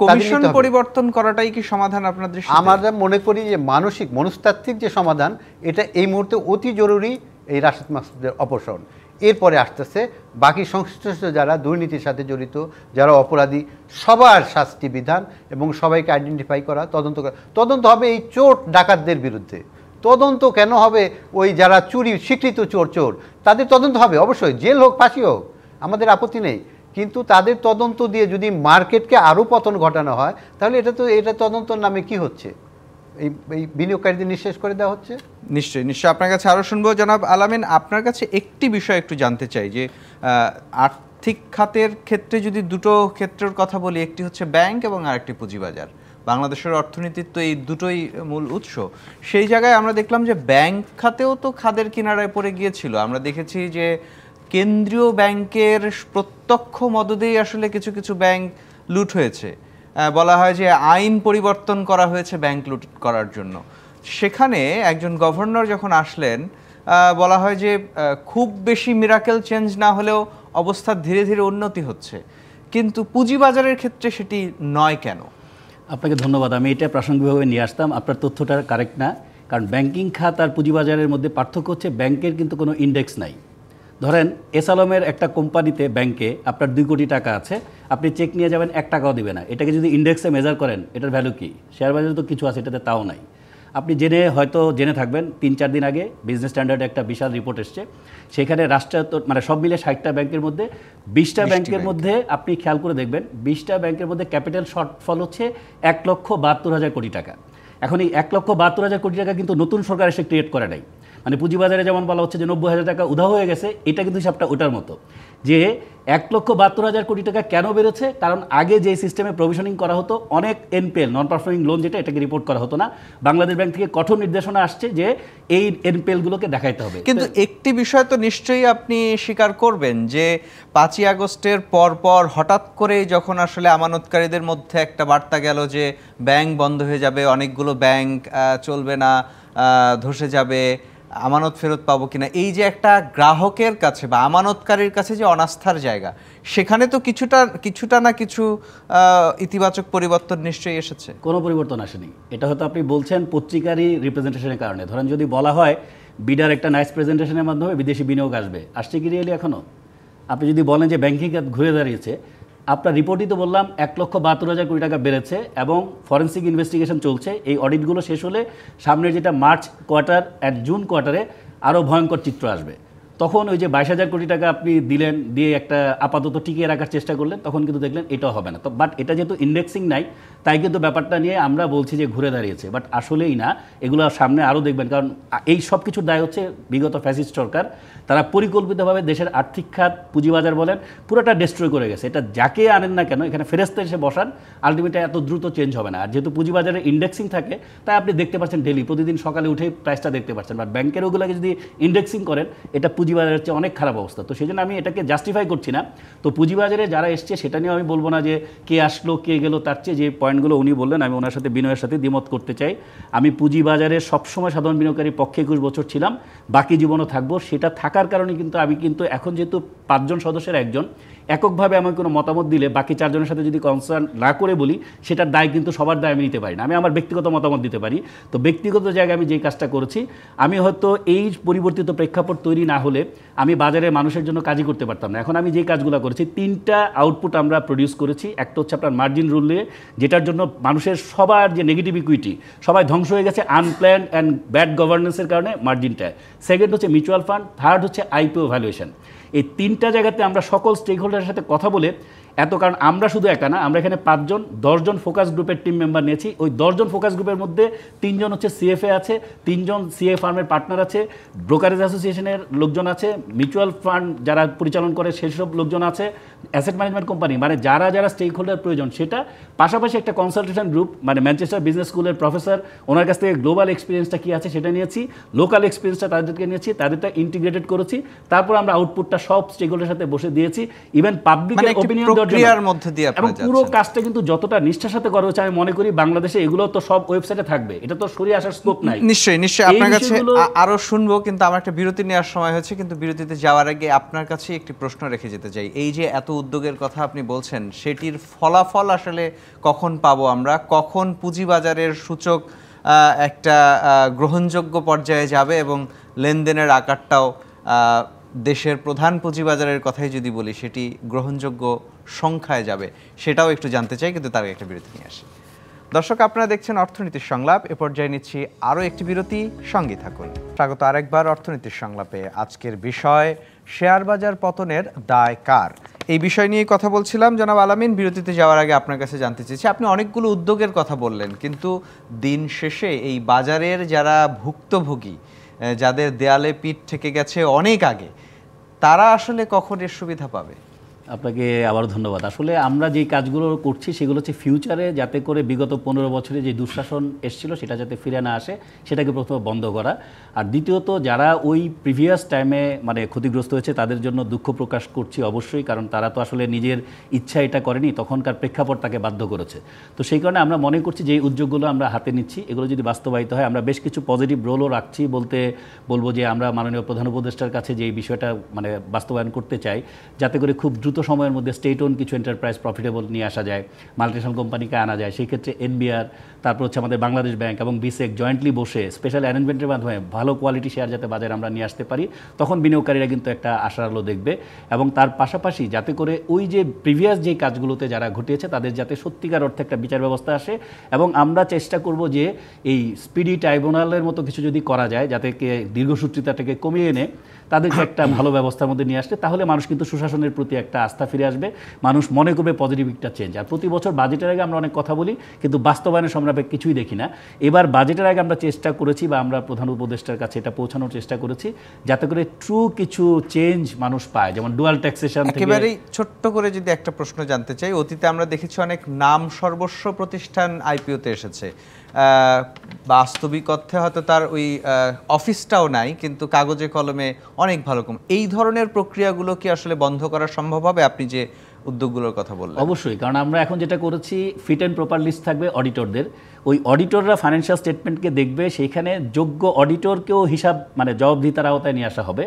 কমিশন পরিবর্তন করাটাই কি সমাধান আপনার দৃষ্টিতে? আমরা মনে করি যে মানসিক মনস্তাত্ত্বিক যে সমাধান, এটা এই মুহূর্তে অতি জরুরি, এই রাশেদ মাকসুদের অপসারণ। এরপরে আসতেছে বাকি সংশ্লিষ্ট যারা দুর্নীতির সাথে জড়িত, যারা অপরাধী, সবার শাস্তি বিধান এবং সবাইকে আইডেন্টিফাই করা, তদন্ত হবে এই চোর ডাকাতদের বিরুদ্ধে। তদন্ত কেন হবে? ওই যারা চুরি স্বীকৃত চোর তাদের তদন্ত হবে, অবশ্যই জেল হোক, ফাঁসি হোক, আমাদের আপত্তি নেই। কিন্তু তাদের তদন্ত দিয়ে যদি মার্কেটকে আরও পতন ঘটানো হয়, তাহলে এটা তদন্তর নামে কি হচ্ছে? এই বিনিয়োগকারীদের নিঃশেষ করে দেওয়া হচ্ছে। নিশ্চয়ই আপনার কাছে আরও শুনবো। জনাব আলামিন, আপনার কাছে একটি বিষয় একটু জানতে চাই যে আর্থিক খাতের ক্ষেত্রে যদি দুটো ক্ষেত্রের কথা বলি, একটি হচ্ছে ব্যাংক এবং আরেকটি পুঁজিবাজার। বাংলাদেশের অর্থনীতির তো এই দুটোই মূল উৎস। সেই জায়গায় আমরা দেখলাম যে ব্যাংক খাতেও তো খাদের কিনারায় পড়ে গিয়েছিল। আমরা দেখেছি যে কেন্দ্রীয় ব্যাংকের প্রত্যক্ষ মদদেই আসলে কিছু কিছু ব্যাংক লুট হয়েছে। বলা হয় যে আইন পরিবর্তন করা হয়েছে ব্যাংক লুট করার জন্য। সেখানে একজন গভর্নর যখন আসলেন, বলা হয় যে খুব বেশি মিরাকেল চেঞ্জ না হলেও অবস্থার ধীরে ধীরে উন্নতি হচ্ছে, কিন্তু পুঁজিবাজারের ক্ষেত্রে সেটি নয় কেন? আপনাকে ধন্যবাদ। আমি এটা প্রাসঙ্গিকভাবে নিয়ে আসতাম। আপনার তথ্যটা কারেক্ট না, কারণ ব্যাংকিং খাত আর পুঁজিবাজারের মধ্যে পার্থক্য হচ্ছে ব্যাংকের কিন্তু কোনো ইন্ডেক্স নাই। ধরেন এস আলমের একটা কোম্পানিতে ব্যাংকে আপনার 2 কোটি টাকা আছে, আপনি চেক নিয়ে যাবেন 1 টাকাও দিবে না। এটাকে যদি ইন্ডেক্সে মেজার করেন এটার ভ্যালু কি? শেয়ার বাজারে তো কিছু আছে, এটাতে তাও নাই। আপনি হয়তো জেনে থাকবেন 3-4 দিন আগে বিজনেস স্ট্যান্ডার্ডে একটা বিশাল রিপোর্ট এসছে। সেখানে রাষ্ট্রায়ত্ত মানে সব মিলে 60টা ব্যাংকের মধ্যে 20টা ব্যাংকের মধ্যে আপনি খেয়াল করে দেখবেন 20টা ব্যাংকের মধ্যে ক্যাপিটাল শর্টফল হচ্ছে 1,72,000 কোটি টাকা। এখন এই 1,72,000 কোটি টাকা কিন্তু নতুন সরকার এসে ক্রিয়েট করে নাই। মানে পুঁজিবাজারে যেমন বলা হচ্ছে যে 90,000 টাকা উধাও হয়ে গেছে, এটা কিন্তু হিসাবটা ওটার মতো যে 1,72,000 কোটি টাকা কেন বেড়েছে? কারণ আগে যে সিস্টেমে প্রভিশনিং করা হতো, অনেক এনপিএল নন পারফর্মিং লোন যেটা, এটাকে রিপোর্ট করা হতো না। বাংলাদেশ ব্যাংক থেকে কঠোর নির্দেশনা আসছে যে এই এনপিএলগুলোকে দেখাইতে হবে। কিন্তু একটি বিষয় তো নিশ্চয়ই আপনি স্বীকার করবেন যে 5ই আগস্টের পর হঠাৎ করে যখন আসলে আমানতকারীদের মধ্যে একটা বার্তা গেল যে ব্যাংক বন্ধ হয়ে যাবে, অনেকগুলো ব্যাংক চলবে না, ধসে যাবে, আমানত ফেরত পাবো কিনা, এই যে একটা গ্রাহকের কাছে বা আমানতকারীর কাছে যে অনাস্থার জায়গা, সেখানে তো কিছুটা না কিছু ইতিবাচক পরিবর্তন নিশ্চয়ই এসেছে। কোনো পরিবর্তন আসেনি। এটা হয়তো আপনি বলছেন পত্রিকারই রিপ্রেজেন্টেশনের কারণে। ধরেন যদি বলা হয় বিডার একটা নাইস প্রেজেন্টেশনের মাধ্যমে বিদেশি বিনিয়োগ আসবে, আসছে কি রিয়েলি এখনও? আপনি যদি বলেন যে ব্যাংকিং খাত ঘুরে দাঁড়িয়েছে, আপনার রিপোর্টই তো বললাম 1,72,000 কোটি টাকা বেড়েছে এবং ফরেন্সিক ইনভেস্টিগেশন চলছে। এই অডিটগুলো শেষ হলে সামনের যেটা মার্চ কোয়ার্টার অ্যান্ড জুন কোয়ার্টারে আরও ভয়ঙ্কর চিত্র আসবে। তখন ওই যে 22,000 কোটি টাকা আপনি দিলেন, দিয়ে একটা আপাতত টিকিয়ে রাখার চেষ্টা করলেন, তখন কিন্তু দেখলেন এটাও হবে না। তো বাট এটা যেহেতু ইন্ডেক্সিং নাই, তাই কিন্তু ব্যাপারটা নিয়ে আমরা বলছি যে ঘুরে দাঁড়িয়েছে, বাট আসলেই না। এগুলো সামনে আরও দেখবেন, কারণ এই সব কিছুর দায় হচ্ছে বিগত ফ্যাসিস্ট সরকার। তারা পরিকল্পিতভাবে দেশের আর্থিক খাত, পুঁজিবাজার বলেন, পুরোটা ডিস্ট্রয় করে গেছে। এটা যাকে আনেন না কেন, এখানে ফেরেস্তা এসে বসান, আলটিমেটলি এত দ্রুত চেঞ্জ হবে না। আর যেহেতু পুঁজিবাজারে ইন্ডেক্সিং থাকে, তাই আপনি দেখতে পাচ্ছেন ডেলি, প্রতিদিন সকালে উঠেই প্রাইসটা দেখতে পাচ্ছেন। বাট ব্যাংকের ওগুলোকে যদি ইন্ডেক্সিং করেন, এটা পুঁজিবাজারের চেয়ে অনেক খারাপ অবস্থা। তো সেই জন্য আমি এটাকে জাস্টিফাই করছি না। তো পুঁজিবাজারে যারা এসছে সেটা নিয়েও আমি বলবো না যে কে আসলো কে গেল, তার চেয়ে যে পয়েন্টগুলো উনি বললেন আমি ওনার সাথে বিনয়ের সাথে দ্বিমত করতে চাই। আমি পুঁজিবাজারে সবসময় সাধারণ বিনিয়োগকারীর পক্ষে 21 বছর ছিলাম, বাকি জীবনও থাকবো। সেটা থাকার কারণে কিন্তু আমি এখন যেহেতু 5 জন সদস্যের একজন, এককভাবে আমি কোনো মতামত দিলে বাকি 4 জনের সাথে যদি কনসার্ন না করে বলি, সেটার দায় কিন্তু সবার দায় আমি নিতে পারি না। আমি আমার ব্যক্তিগত মতামত দিতে পারি। তো ব্যক্তিগত জায়গায় আমি যেই কাজটা করেছি, আমি হয়তো এই পরিবর্তিত প্রেক্ষাপট তৈরি না হলে আমি বাজারে মানুষের জন্য কাজই করতে পারতাম না। এখন আমি যে কাজগুলো করেছি, 3টা আউটপুট আমরা প্রডিউস করেছি। একটা হচ্ছে আপনার মার্জিন রুল নিয়ে, যেটার জন্য মানুষের সবার যে নেগেটিভ ইকুইটি সবাই ধ্বংস হয়ে গেছে আনপ্ল্যান্ড অ্যান্ড ব্যাড গভর্নেন্সের কারণে, মার্জিনটা। সেকেন্ড হচ্ছে মিউচুয়াল ফান্ড, থার্ড হচ্ছে আইপিও ভ্যালুয়েশন। এই 3টা জায়গাতে আমরা সকল স্টেক হোল্ডারের সাথে কথা বলে কারণ আমরা শুধু একা না, আমরা এখানে 5 জন 10 জন ফোকাস গ্রুপের টিম মেম্বার নিয়েছি। ওই 10 জন ফোকাস গ্রুপের মধ্যে 3 জন হচ্ছে সিএফএ আছে, 3 জন সিএ ফার্মের পার্টনার আছে, ব্রোকারেজ অ্যাসোসিয়েশনের লোকজন আছে, মিউচুয়াল ফান্ড যারা পরিচালন করে সেসব লোকজন আছে, অ্যাসেট ম্যানেজমেন্ট কোম্পানি, মানে যারা স্টেক হোল্ডার প্রয়োজন সেটা। পাশাপাশি একটা কনসালটেশন গ্রুপ, মানে ম্যানচেস্টার বিজনেস স্কুলের প্রফেসর, ওনার কাছ থেকে গ্লোবাল এক্সপিরিয়েন্সটা কী আছে সেটা নিয়েছি, লোকাল এক্সপিরিয়েন্সটা তাদেরকে নিয়েছি, তাদেরটা ইন্টিগ্রেটেড করেছি। তারপর আমরা আউটপুটটা সব স্টেক হোল্ডারের সাথে বসে দিয়েছি। ইভেন পাবলিকের অপিনিয়ন দেওয়ার মধ্যে দিয়ে এবং পুরো কাজটা কিন্তু যতটা নিষ্ঠার সাথে করা হচ্ছে, আমি মনে করি বাংলাদেশে এগুলো তো সব ওয়েবসাইটে থাকবে, এটা তো সরিয়ে আসার স্কোপ নাই। নিশ্চয়ই আপনার কাছে আরো শুনবো, কিন্তু আমার একটা বিরতি নেওয়ার সময় হচ্ছে। কিন্তু বিরতিতে যাওয়ার আগে আপনার কাছে একটি প্রশ্ন রেখে যেতে চাই। এই যে এত উদ্যোগের কথা আপনি বলছেন, সেটির ফলাফল আসলে কখন পাবো আমরা? কখন পুঁজিবাজারের সূচক একটা গ্রহণযোগ্য পর্যায়ে যাবে এবং লেনদেনের আকারটাও দেশের প্রধান পুঁজিবাজারের কথাই যদি বলি, সেটি গ্রহণযোগ্য সংখ্যায় যাবে, সেটাও একটু জানতে চাই। কিন্তু তার একটা বিরতি নিয়ে আসি। দর্শক, আপনারা দেখছেন অর্থনীতির সংলাপ। এ পর্যায়ে নিচ্ছি আরও একটি বিরতি, সঙ্গে থাকুন। স্বাগত আরেকবার অর্থনীতির সংলাপে। আজকের বিষয় শেয়ার বাজার পতনের দায় কার? এই বিষয় নিয়ে কথা বলছিলাম জনাব আলামিন। বিরতিতে যাওয়ার আগে আপনার কাছে জানতে চেয়েছি, আপনি অনেকগুলো উদ্যোগের কথা বললেন, কিন্তু দিন শেষে এই বাজারের যারা ভুক্তভোগী, যাদের দেয়ালে পিঠ থেকে গেছে অনেক আগে, তারা আসলে কখন এর সুবিধা পাবে? আপনাকে আবার ধন্যবাদ। আসলে আমরা যে কাজগুলো করছি সেগুলো হচ্ছে ফিউচারে যাতে করে বিগত 15 বছরে যে দুঃশাসন এসেছিল সেটা যাতে ফিরে না আসে, সেটাকে প্রথমে বন্ধ করা। আর দ্বিতীয়ত যারা ওই প্রিভিয়াস টাইমে মানে ক্ষতিগ্রস্ত হয়েছে তাদের জন্য দুঃখ প্রকাশ করছি অবশ্যই, কারণ তারা তো আসলে নিজের ইচ্ছা এটা করেনি, তখনকার প্রেক্ষাপট তাকে বাধ্য করেছে। তো সেই কারণে আমরা মনে করছি যে এই উদ্যোগগুলো আমরা হাতে নিচ্ছি, এগুলো যদি বাস্তবায়িত হয় আমরা বেশ কিছু পজিটিভ রোলও রাখছি। বলবো যে আমরা মাননীয় প্রধান উপদেষ্টার কাছে যে এই বিষয়টা মানে বাস্তবায়ন করতে চাই, যাতে করে খুব দ্রুত সময়ের মধ্যে স্টেট ওন কিছু এন্টারপ্রাইজ প্রফিটেবল নিয়ে আসা যায়, মাল্টিনেশনাল কোম্পানিকে আনা যায়। সেই ক্ষেত্রে এনবিআর, তারপর হচ্ছে আমাদের বাংলাদেশ ব্যাংক এবং বিসেক জয়েন্টলি বসে স্পেশাল অ্যারেঞ্জমেন্টের মাধ্যমে ভালো কোয়ালিটি শেয়ার যাতে বাজারে আমরা নিয়ে আসতে পারি, তখন বিনিয়োগকারীরা কিন্তু একটা আশার আলো দেখবে। এবং তার পাশাপাশি যাতে করে ওই যে প্রিভিয়াস যে কাজগুলোতে যারা ঘটিয়েছে তাদের যাতে সত্যিকার অর্থে একটা বিচার ব্যবস্থা আসে। এবং আমরা চেষ্টা করব যে এই স্পিডি ট্রাইব্যুনালের মতো কিছু যদি করা যায়, যাতে দীর্ঘসূত্রিতাটাকে কমিয়ে এনে তাদেরকে একটা ভালো ব্যবস্থার মধ্যে নিয়ে আসলে, তাহলে মানুষ কিন্তু সুশাসনের প্রতি একটা আস্থা ফিরে আসবে, মানুষ মনে করবে পজিটিভ একটা চেঞ্জ। আর প্রতি বছর বাজেটের আগে আমরা অনেক কথা বলি, কিন্তু বাস্তবায়নের সংলাপে কিছুই দেখি না। এবার বাজেটের আগে আমরা চেষ্টা করেছি বা আমরা প্রধান উপদেষ্টার কাছে এটা পৌঁছানোর চেষ্টা করেছি, যাতে করে ট্রু কিছু চেঞ্জ মানুষ পায়, যেমন ডুয়াল ট্যাক্সেশন থেকে। একেবারেই ছোট্ট করে যদি একটা প্রশ্ন জানতে চাই, অতীতে আমরা দেখেছি অনেক নাম সর্বস্ব প্রতিষ্ঠান আইপিওতে এসেছে, বাস্তবিক অর্থে হয়তো তার ওই অফিসটাও নাই, কিন্তু কাগজে কলমে অনেক ভালো কম। এই ধরনের প্রক্রিয়াগুলো কি আসলে বন্ধ করা সম্ভব হবে, আপনি যে উদ্যোগগুলোর কথা বললেন? অবশ্যই, কারণ আমরা এখন যেটা করেছি ফিট অ্যান্ড প্রপার লিস্ট থাকবে অডিটরদের। ওই অডিটররা ফাইন্যান্সিয়াল স্টেটমেন্টকে দেখবে, সেইখানে যোগ্য অডিটরকেও হিসাব মানে জবাবদিহিতার আওতায় নিয়ে আসা হবে।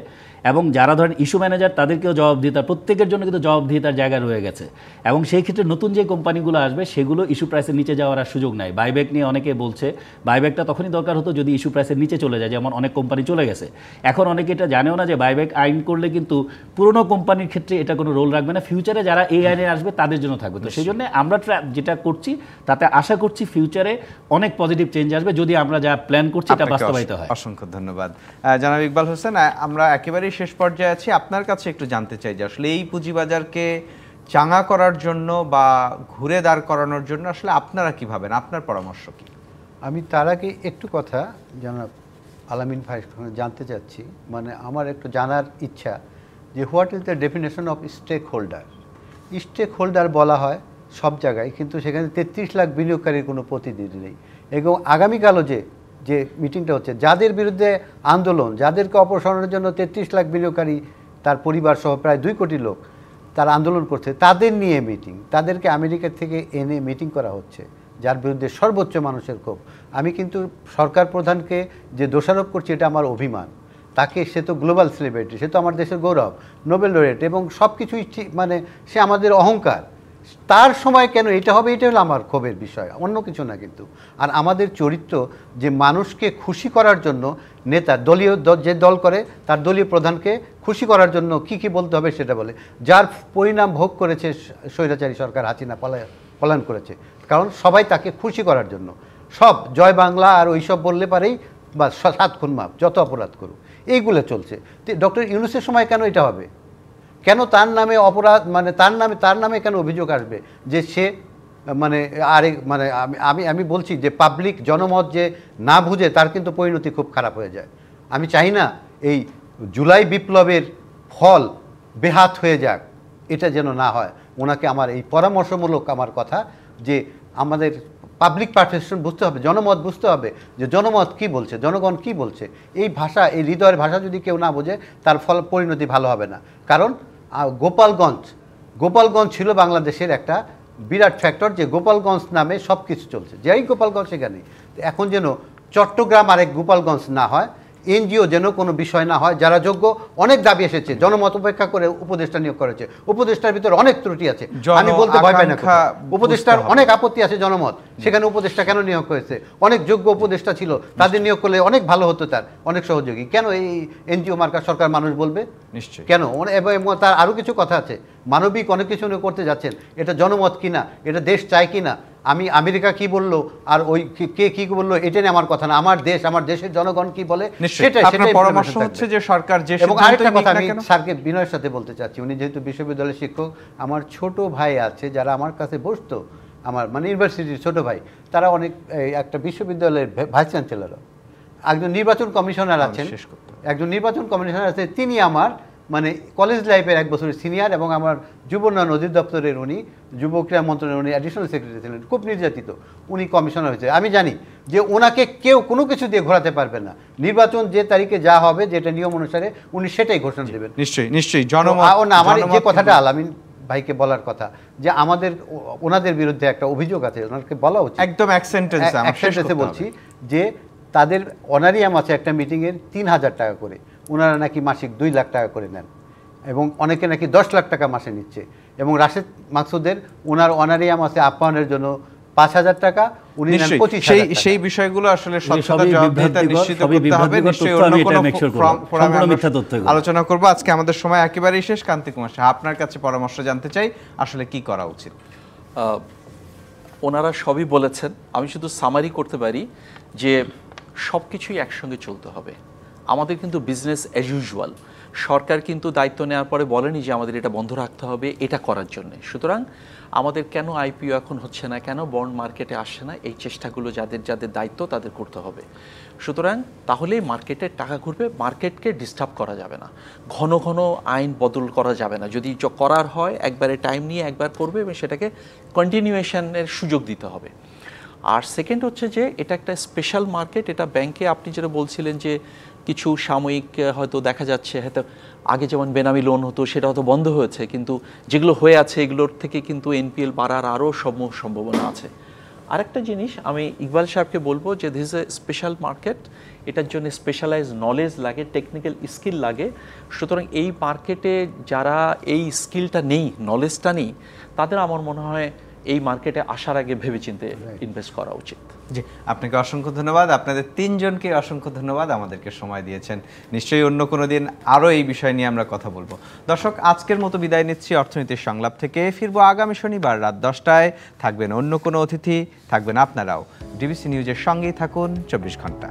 এবং যারা ধরেন ইস্যু ম্যানেজার তাদেরকেও জবাবদিহিতা, প্রত্যেকের জন্য কিন্তু জবাবদিহিতার জায়গা রয়ে গেছে। এবং সেই ক্ষেত্রে নতুন যে কোম্পানিগুলো আসবে সেগুলো ইস্যু প্রাইসের নিচে যাওয়ার আর সুযোগ নাই। বাইব্যাক নিয়ে অনেকে বলছে, বাইব্যাকটা তখনই দরকার হতো যদি ইস্যু প্রাইসের নিচে চলে যায়, যেমন অনেক কোম্পানি চলে গেছে। এখন অনেকে এটা জানেও না যে বাইব্যাক আইন করলে কিন্তু পুরনো কোম্পানির ক্ষেত্রে এটা কোনো রোল রাখবে না, ফিউচারে যারা এই আইনে আসবে তাদের জন্য থাকবে। তো সেই জন্য আমরা যেটা করছি তাতে আশা করছি ফিউচারে অনেক পজিটিভ চেঞ্জ আসবে, যদি আমরা যা প্ল্যান করছি এটা বাস্তবায়িত হয়। অসংখ্য ধন্যবাদ জনাব ইকবাল হোসেন। আমরা একেবারেই শেষ পর্যায়ে আছি, আপনার কাছে একটু জানতে চাই যে আসলে এই পুঁজিবাজারকে চাঙা করার জন্য বা ঘুরে দাঁড় করানোর জন্য আসলে আপনারা কি ভাবেন, আপনার পরামর্শ কি? আমি তার আগে একটু কথা জনাব আলামিন ভাই জানতে চাচ্ছি, মানে আমার একটু জানার ইচ্ছা যে what is the definition of stakeholder. Stakeholder বলা হয় সব জায়গায়, কিন্তু সেখানে 33 লাখ বিনিয়োগকারীর কোনো প্রতিনিধি নেই। এবং আগামীকালও যে মিটিংটা হচ্ছে, যাদের বিরুদ্ধে আন্দোলন, যাদেরকে অপসারণের জন্য 33 লাখ বিনিয়োগকারী তার পরিবার সহ প্রায় 2 কোটি লোক তারা আন্দোলন করছে, তাদের নিয়ে মিটিং, তাদেরকে আমেরিকা থেকে এনে মিটিং করা হচ্ছে, যার বিরুদ্ধে সর্বোচ্চ মানুষের ক্ষোভ। আমি কিন্তু সরকার প্রধানকে যে দোষারোপ করছি এটা আমার অভিমান। তাকে, সে তো গ্লোবাল সেলিব্রিটি, সে তো আমার দেশের গৌরব, নোবেল লরেট এবং সব কিছুই মানে সে আমাদের অহংকার। তার সময় কেন এটা হবে, এটা হলো আমার ক্ষোভের বিষয়, অন্য কিছু না। কিন্তু আর আমাদের চরিত্র যে মানুষকে খুশি করার জন্য নেতা দলীয় যে দল করে তার দলীয় প্রধানকে খুশি করার জন্য কি কি বলতে হবে সেটা বলে, যার পরিণাম ভোগ করেছে স্বৈরাচারী সরকার হাসিনা পলায়ন করেছে। কারণ সবাই তাকে খুশি করার জন্য সব জয় বাংলা আর ওইসব বললে পারেই বা 7 খুন মাপ, যত অপরাধ করুক, এইগুলো চলছে। ডক্টর ইউনূসের সময় কেন এটা হবে? কেন তার নামে অপরাধ, মানে তার নামে কেন অভিযোগ আসবে যে সে মানে আরেক মানে আমি বলছি যে পাবলিক জনমত যে না বুঝে তার কিন্তু পরিণতি খুব খারাপ হয়ে যায়। আমি চাই না এই জুলাই বিপ্লবের ফল বেহাত হয়ে যাক, এটা যেন না হয়। ওনাকে আমার এই পরামর্শমূলক আমার কথা যে আমাদের পাবলিক পারসেপশন বুঝতে হবে, জনমত বুঝতে হবে যে জনমত কি বলছে, জনগণ কি বলছে। এই ভাষা, এই হৃদয়ের ভাষা যদি কেউ না বোঝে তার ফল পরিণতি ভালো হবে না। কারণ গোপালগঞ্জ ছিল বাংলাদেশের একটা বিরাট ফ্যাক্টর, যে গোপালগঞ্জ নামে সব কিছু চলছে, যেই গোপালগঞ্জ সেখানে। এখন যেন চট্টগ্রাম আরেক গোপালগঞ্জ না হয়, এনজিও যেন কোনো বিষয় না হয়। যারা যোগ্য, অনেক দাবি এসেছে, জনমত উপেক্ষা করে উপদেষ্টা নিয়োগ করেছে, উপদেষ্টার ভিতরে অনেক ত্রুটি আছে, আমি বলতে ভয় পাই না। উপদেষ্টার অনেক আপত্তি আছে জনমত, সেখানে উপদেষ্টা কেন নিয়োগ হয়েছে? অনেক যোগ্য উপদেষ্টা ছিল, তাদের নিয়োগ করলে অনেক ভালো হতো, তার অনেক সহযোগী। কেন এই এনজিও মার্কা সরকার মানুষ বলবে নিশ্চয়ই কেন? এবং তার আরও কিছু কথা আছে, মানবিক অনেক কিছু করতে যাচ্ছেন, এটা জনমত কিনা, এটা দেশ চায় কিনা। আমি আমেরিকা কি বললো আর ওই কে কি বললো এটা নিয়ে আমার কথা না, আমার দেশ, আমার দেশের জনগণ কি বলে সেটাই আপনার পরামর্শ হচ্ছে যে সরকার যে এবং আরেকটা কথা আমি স্যারকে বিনয়ের সাথে বলতে চাচ্ছি, উনি যেহেতু বিশ্ববিদ্যালয়ের শিক্ষক, আমার ছোট ভাই আছে যারা আমার কাছে বসতো, আমার মানে ইউনিভার্সিটির ছোট ভাই, তারা অনেক একটা বিশ্ববিদ্যালয়ের ভাইস চ্যান্সেলরও, একজন নির্বাচন কমিশনার আছেন, একজন নির্বাচন কমিশনার আছে, তিনি আমার মানে কলেজ লাইফের 1 বছরের সিনিয়র, এবং আমার যুব উন্নয়ন অধিদপ্তরের উনি যুব ক্রীড়া মন্ত্রণালয়ের উনি অ্যাডিশনাল সেক্রেটারি ছিলেন, খুব নির্যাতিত, উনি কমিশনার হয়েছে। আমি জানি যে ওনাকে কেউ কোনো কিছু দিয়ে ঘোরাতে পারবে না, নির্বাচন যে তারিখে যা হবে যেটা নিয়ম অনুসারে উনি সেটাই ঘোষণা দেবেন। নিশ্চয়ই নিশ্চয়ই জনমত। আমার যে কথাটা আলামিন ভাইকে বলার কথা যে আমাদের ওনাদের বিরুদ্ধে একটা অভিযোগ আছে, ওনাকে বলা উচিত একদম এক সেন্টেন্সে বলছি যে তাদের অনারিয়াম আছে একটা মিটিংয়ের 3000 টাকা করে, ওনারা নাকি মাসিক 2 লাখ টাকা করে নেন, এবং অনেকে নাকি 10 লাখ টাকা মাসে নিচ্ছে। এবং রাশেদ মাকসুদের ওনার অনারিয়াম আছে আপ্যায়নের জন্য 5000 টাকা, উনি নেন 25,000 টাকা। সেই বিষয়গুলো আসলে স্বচ্ছতা জবাবদিহিতা নিশ্চিত করতে হবে। নিশ্চয়ই অন্য কোনো ফোরামে আলোচনা করব। আজকে আমাদের সময় একেবারেই শেষ। কান্তি কুমার সাহা, আপনার কাছে পরামর্শ জানতে চাই, আসলে কি করা উচিত? ওনারা সবই বলেছেন, আমি শুধু সামারি করতে পারি যে সব কিছুই একসঙ্গে চলতে হবে। আমাদের কিন্তু বিজনেস অ্যাজ ইউজুয়াল, সরকার কিন্তু দায়িত্ব নেওয়ার পরে বলেনি যে আমাদের এটা বন্ধ রাখতে হবে এটা করার জন্য। সুতরাং আমাদের কেন আইপিও এখন হচ্ছে না, কেন বন্ড মার্কেটে আসছে না, এই চেষ্টাগুলো যাদের যাদের দায়িত্ব তাদের করতে হবে। সুতরাং তাহলেই মার্কেটে টাকা ঘুরবে, মার্কেটকে ডিস্টার্ব করা যাবে না, ঘন ঘন আইন বদল করা যাবে না। যদি করার হয় একবারে টাইম নিয়ে একবার করবে এবং সেটাকে কন্টিনিউয়েশনের সুযোগ দিতে হবে। আর সেকেন্ড হচ্ছে যে এটা একটা স্পেশাল মার্কেট, এটা ব্যাংকে আপনি যেটা বলছিলেন যে কিছু সাময়িক হয়তো দেখা যাচ্ছে, হয়তো আগে যেমন বেনামি লোন হতো সেটা হয়তো বন্ধ হয়েছে, কিন্তু যেগুলো হয়ে আছে এগুলোর থেকে কিন্তু এনপিএল বাড়ার আরও সম্ভাবনা আছে। আরেকটা জিনিস আমি ইকবাল সাহেবকে বলবো যে this is a special market, এটার জন্য স্পেশালাইজ নলেজ লাগে, টেকনিক্যাল স্কিল লাগে। সুতরাং এই মার্কেটে যারা এই স্কিলটা নেই, নলেজটা নেই, তাদের আমার মনে হয় এই মার্কেটে আসার আগে ভেবেচিন্তে ইনভেস্ট করা উচিত। জি, আপনাকে অসংখ্য ধন্যবাদ। আপনাদের 3 জনকে অসংখ্য ধন্যবাদ, আমাদেরকে সময় দিয়েছেন। নিশ্চয়ই অন্য কোনো দিন আরও এই বিষয় নিয়ে আমরা কথা বলবো। দর্শক, আজকের মতো বিদায় নিচ্ছি অর্থনীতির সংলাপ থেকে। ফিরবো আগামী শনিবার রাত 10টায়। থাকবেন অন্য কোনো অতিথি, থাকবেন আপনারাও। ডিবিসি নিউজের সঙ্গেই থাকুন 24 ঘন্টা।